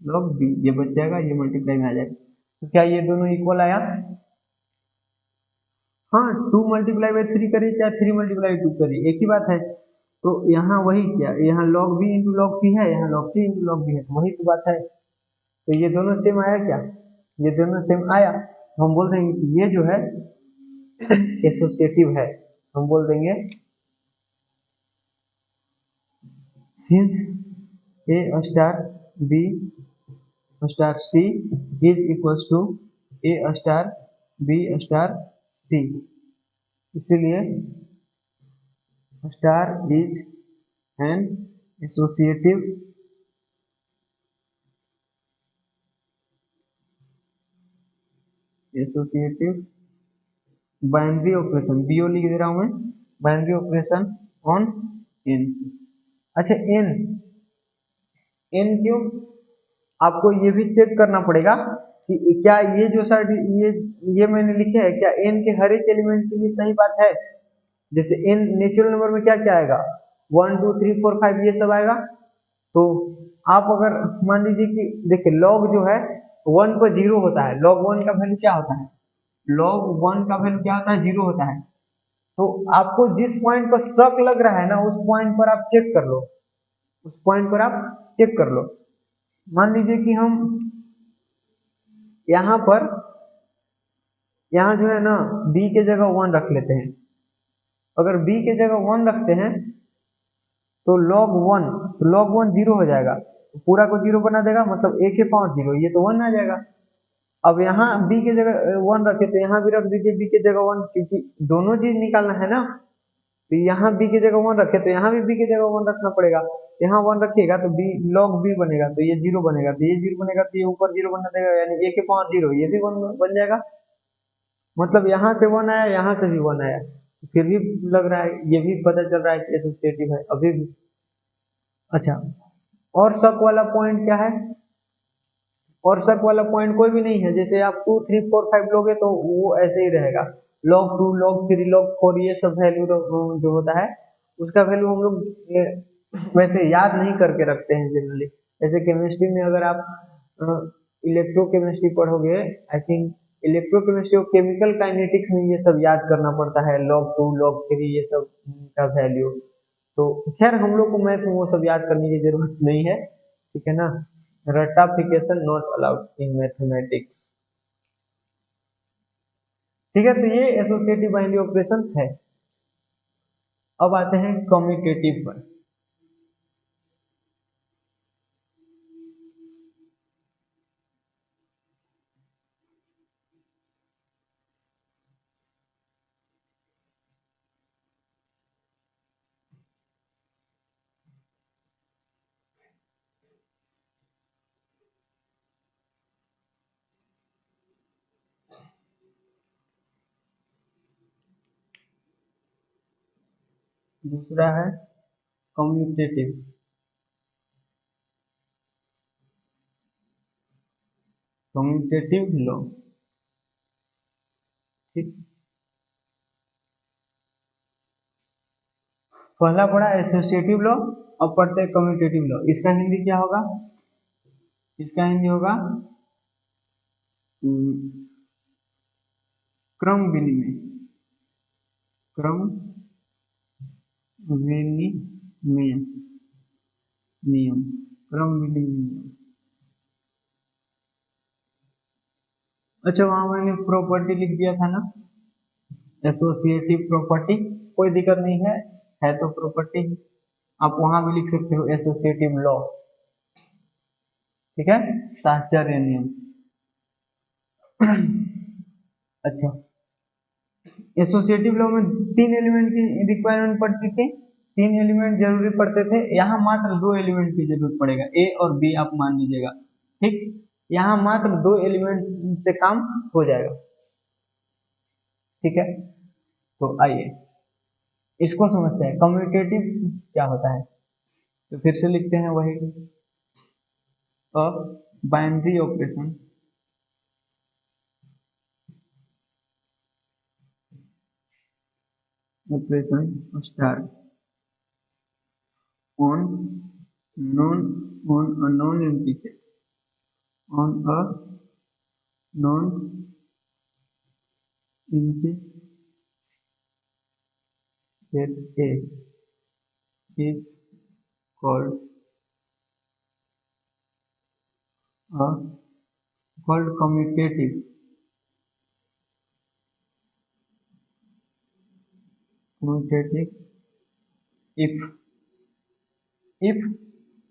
log B, ये बच जाएगा, ये मल्टीप्लाई में आ जाएगा। तो क्या ये दोनों इक्वल आया, हाँ 2 × 3 करिए चाहे 3 × 2 करिए एक ही बात है। तो यहाँ वही क्या, यहाँ log b into log c है, यहाँ log c into log b है, तो वही तो बात है। तो ये दोनों सेम आया क्या, ये दोनों सेम आया, तो हम बोल देंगे कि ये जो है एसोसिएटिव है। हम बोल देंगे since a star b star c is equals to a star b star c, इसीलिए star is an associative binary operation, BO लिख दे रहा हूं मैं, बाइनरी ऑपरेशन ऑन एन। अच्छा एन, एन क्यों, आपको ये भी चेक करना पड़ेगा कि क्या ये जो सर ये मैंने लिखे है क्या एन के हर एक एलिमेंट के लिए सही बात है। जैसे एन नेचुरल नंबर में क्या क्या आएगा, 1 2 3 4 5 ये सब आएगा। तो आप अगर मान लीजिए कि देखिए लॉग जो है 1 पर 0 होता है, log 1 का वैल्यू क्या होता है, log 1 का वैल्यू क्या होता है, 0 होता है। तो आपको जिस पॉइंट पर शक लग रहा है ना उस पॉइंट पर आप चेक कर लो, उस पॉइंट पर आप चेक कर लो। मान लीजिए कि हम यहाँ पर, यहाँ जो है ना b के जगह 1 रख लेते हैं। अगर b के जगह 1 रखते हैं तो log 1, तो log 1 0 हो जाएगा, तो पूरा को 0 बना देगा, मतलब a के पांच 0, ये तो 1 आ जाएगा। अब यहाँ b के जगह 1 रखे तो यहाँ भी रख दीजिए b के जगह 1, क्योंकि दोनों चीज निकालना है ना। तो यहाँ b के जगह 1 रखे तो यहाँ भी b के जगह 1 रखना पड़ेगा। यहाँ 1 रखिएगा तो b log b बनेगा, तो ये 0 बनेगा, तो ये 0 बनेगा, तो ये ऊपर 0 बना देगा, यानी a के पांच 0, ये भी 1 बन जाएगा। मतलब यहाँ से 1 आया, यहाँ से भी 1 आया, फिर भी लग रहा है, ये भी पता चल रहा है कि एसोसिएटिव है अभी भी। अच्छा, और शक वाला पॉइंट क्या है, और शक वाला पॉइंट कोई भी नहीं है। जैसे आप 2 3 4 5 लोगे तो वो ऐसे ही रहेगा, log 2 log 3 log 4 ये सब वैल्यू जो होता है उसका वैल्यू हम लोग वैसे याद नहीं करके रखते हैं जनरली। जैसे केमिस्ट्री में अगर आप इलेक्ट्रोकेमिस्ट्री पढ़ोगे, आई थिंक इलेक्ट्रोकेमिस्ट्री और केमिकल काइनेटिक्स में ये सब याद करना पड़ता है, log 2 log 3 ये सब का वैल्यू। तो खैर हम लोग को मैथ में वो सब याद करने की जरूरत नहीं है, ठीक है ना। Ratification not allowed in mathematics, ठीक है। तो ये एसोसिएटिव बाइनरी ऑपरेशन है। अब आते हैं कम्यूटेटिव पर। दूसरा है कम्यूटेटिव, कम्यूटेटिव लॉ, ठीक। पहला पढ़ा एसोसिएटिव लॉ, अब पढ़ते हैं कम्यूटेटिव लॉ। इसका हिंदी क्या होगा, इसका हिंदी होगा क्रम विनिमय, क्रम विनिमय नियम, क्रम विनिमय नियम। अच्छा वहां मैंने प्रॉपर्टी लिख दिया था ना, एसोसिएटिव प्रॉपर्टी, कोई दिक्कत नहीं है तो प्रॉपर्टी आप वहां भी लिख सकते हो, एसोसिएटिव लॉ, ठीक है, साहचर्य नियम। अच्छा, एसोसिएटिव लॉ में 3 एलिमेंट की रिक्वायरमेंट पड़ती थी, 3 एलिमेंट जरूरी पड़ते थे। यहाँ मात्र 2 एलिमेंट की जरूरत पड़ेगा, ए और बी आप मान लीजिएगा, ठीक। यहाँ मात्र 2 एलिमेंट से काम हो जाएगा, ठीक है। तो आइए इसको समझते हैं, कम्यूटेटिव क्या होता है। तो फिर से लिखते हैं वही, अ binary operation star on a known integer, on a known integer set A is called commutative if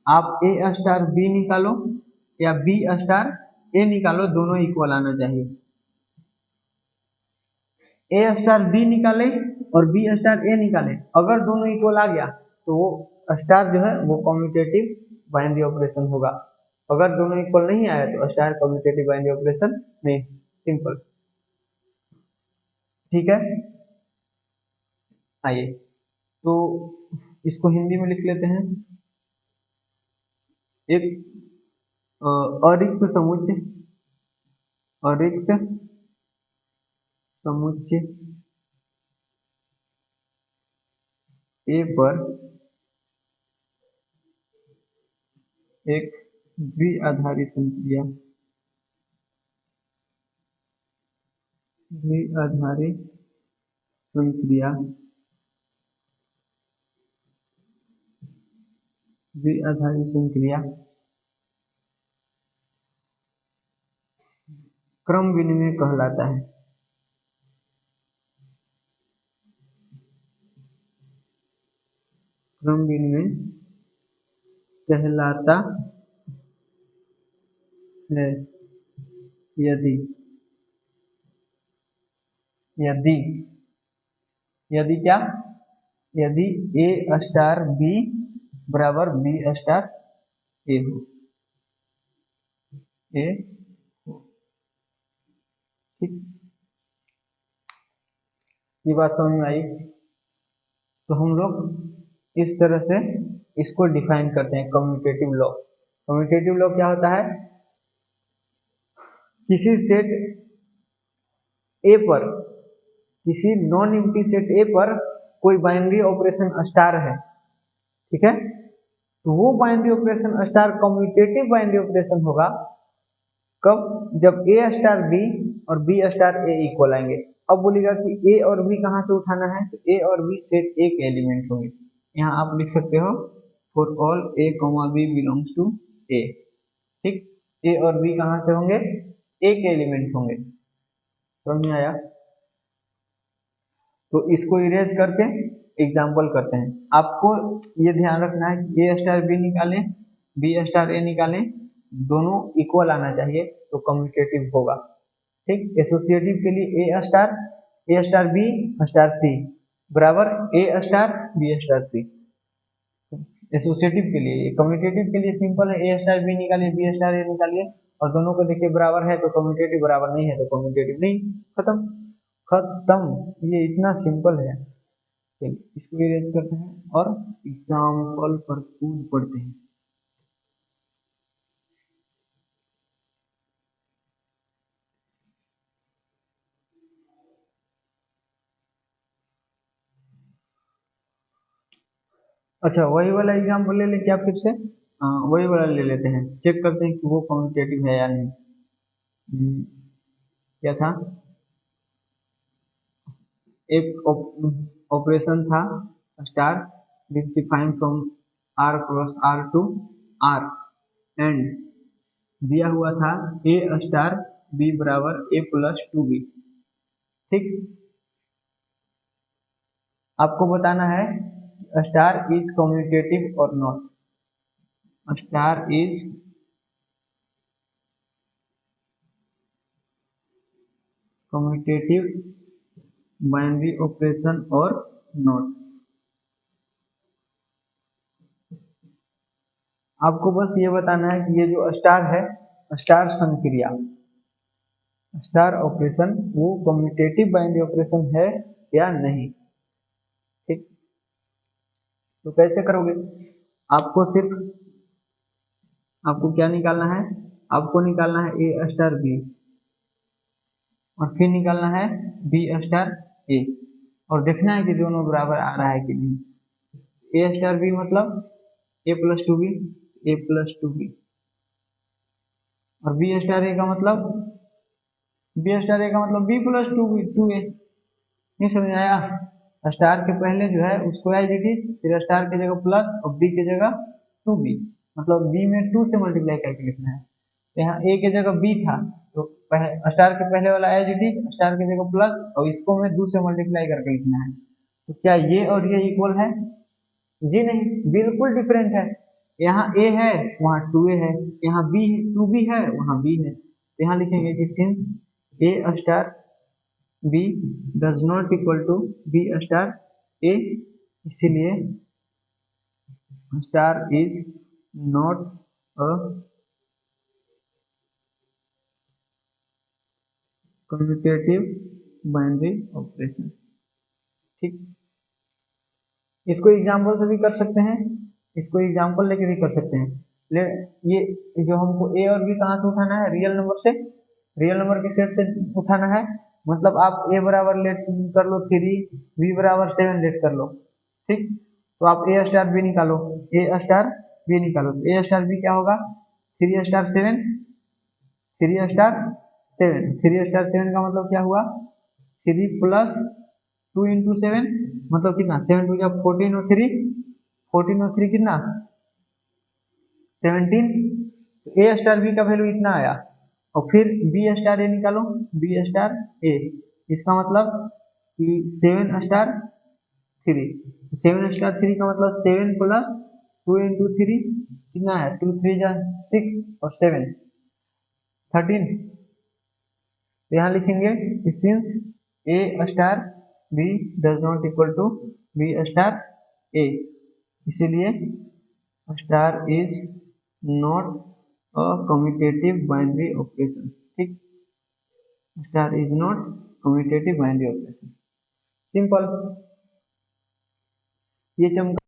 आप A स्टार B निकालो या B स्टार A निकालो, दोनों इक्वल आना चाहिए। A स्टार B निकाले और B स्टार A निकाले, अगर दोनों इक्वल आ गया तो वो स्टार जो है वो कम्यूटेटिव बाइनरी ऑपरेशन होगा। अगर दोनों इक्वल नहीं आया तो स्टार कम्यूटेटिव बाइनरी ऑपरेशन नहीं। सिंपल, ठीक है। आइए तो इसको हिंदी में लिख लेते हैं। एक अरिक्त समुच्चय ए पर एक द्विआधारी संक्रिया क्रम विनिमय कहलाता है। क्रम विनिमय कहलाता है यदि क्या, यदि A स्टार B बराबर B स्टार A हो। ठीक, ये बात समझ में आई। तो हम लोग इस तरह से इसको डिफाइन करते हैं, कम्यूटेटिव लॉ। कम्यूटेटिव लॉ क्या होता है, किसी सेट A पर, किसी नॉन एम्प्टी सेट A पर कोई बाइनरी ऑपरेशन स्टार है, ठीक है, तो वो binary operation star commutative binary operation होगा कब, जब A स्टार B और B स्टार A इक्वल आएंगे। अब बोलेगा कि A और B कहाँ से उठाना है, तो A और B सेट A के एलिमेंट होंगे। यहाँ आप लिख सकते हो for all A, B belongs to A। ठीक, A और B कहाँ से होंगे, A के एलिमेंट होंगे। समझ में आया। तो इसको इरेज करके एग्जाम्पल करते हैं। आपको ये ध्यान रखना है कि A स्टार B निकालें, B स्टार A निकालें, दोनों इक्वल आना चाहिए तो कम्यूटेटिव होगा। ठीक, एसोसिएटिव के लिए A star B star C बराबर A star B star C। Associative के लिए, कम्यूटेटिव के लिए सिंपल है, A स्टार B निकालिए, B स्टार A निकालिए और दोनों को देखिए बराबर है तो कम्यूटेटिव, बराबर नहीं है तो कम्यूटेटिव नहीं। खत्म, ये इतना सिंपल है। इसको इरेज करते हैं और एग्जाम्पल पर कूद पढ़ते हैं। अच्छा, वही वाला एग्जाम्पल ले लें क्या फिर से? वही वाला ले लेते हैं, चेक करते हैं कि वो कम्यूटेटिव है या नहीं। क्या था, एक ऑपरेशन था star defined from R cross R to R and दिया हुआ था A स्टार B बराबर A प्लस 2B। ठीक, आपको बताना है स्टार इज कम्यूटेटिव और not. Star is commutative binary operation और नॉट। आपको बस ये बताना है कि ये जो स्टार है, स्टार संक्रिया, स्टार ऑपरेशन, वो कम्यूटेटिव बाइनरी ऑपरेशन है या नहीं। ठीक, तो कैसे करोगे, आपको सिर्फ, आपको क्या निकालना है, आपको निकालना है A स्टार B और फिर निकालना है B स्टार A और देखना है कि दोनों बराबर आ रहा है कि नहीं। A स्टार B मतलब A plus 2B, A plus 2B और B स्टार A का मतलब B स्टार A का मतलब B प्लस 2B 2A। नहीं समझ आया? स्टार के पहले जो है उसको एज इट इज, फिर स्टार की जगह प्लस और बी की जगह 2b, मतलब बी में 2 से मल्टीप्लाई करके लिखना है। तो यहाँ ए की जगह बी था, तो स्टार के पहले वाला एज इट इज, स्टार की जगह प्लस और इसको में 2 से मल्टीप्लाई करके लिखना है। तो क्या ये और ये इक्वल है? जी नहीं, बिल्कुल डिफरेंट है। यहाँ ए है वहाँ 2a है, यहाँ बी 2b है वहाँ b है। तो यहाँ लिखेंगे कि since A star b does not equal to b star a, इसीलिए star is not a commutative binary operation. ठीक, इसको एग्जाम्पल से भी कर सकते हैं, इसको एग्जाम्पल लेके भी कर सकते हैं। ये जो हमको ए और बी कहाँ से उठाना है? रियल नंबर से, रियल नंबर के सेट से उठाना है। मतलब आप ए बराबर लेट कर लो 3, बी बराबर 7 लेट कर लो। ठीक, तो आप ए स्टार बी निकालो, ए स्टार बी निकालो, तो ए स्टार बी क्या होगा? 3 स्टार 7, 3 स्टार 7, 3 स्टार 7 का मतलब क्या हुआ? 3 प्लस 2 इंटू 7 मतलब कितना? 7 टू जब 14 और 3, 14 और 3 कितना? 17। तो ए स्टार बी का वैल्यू इतना आया। और फिर बी स्टार ए निकालो, बी स्टार ए, इसका मतलब कि 7 स्टार 3, 7 स्टार 3 का मतलब 7 प्लस 2 इंटू 3 कितना है? 2 3 जा 6 और 7 13। तो यहाँ लिखेंगे since A star B does not equal to B star A, इसीलिए star is not a commutative binary operation. ठीक, star is not commutative binary operation, simple. ये चमका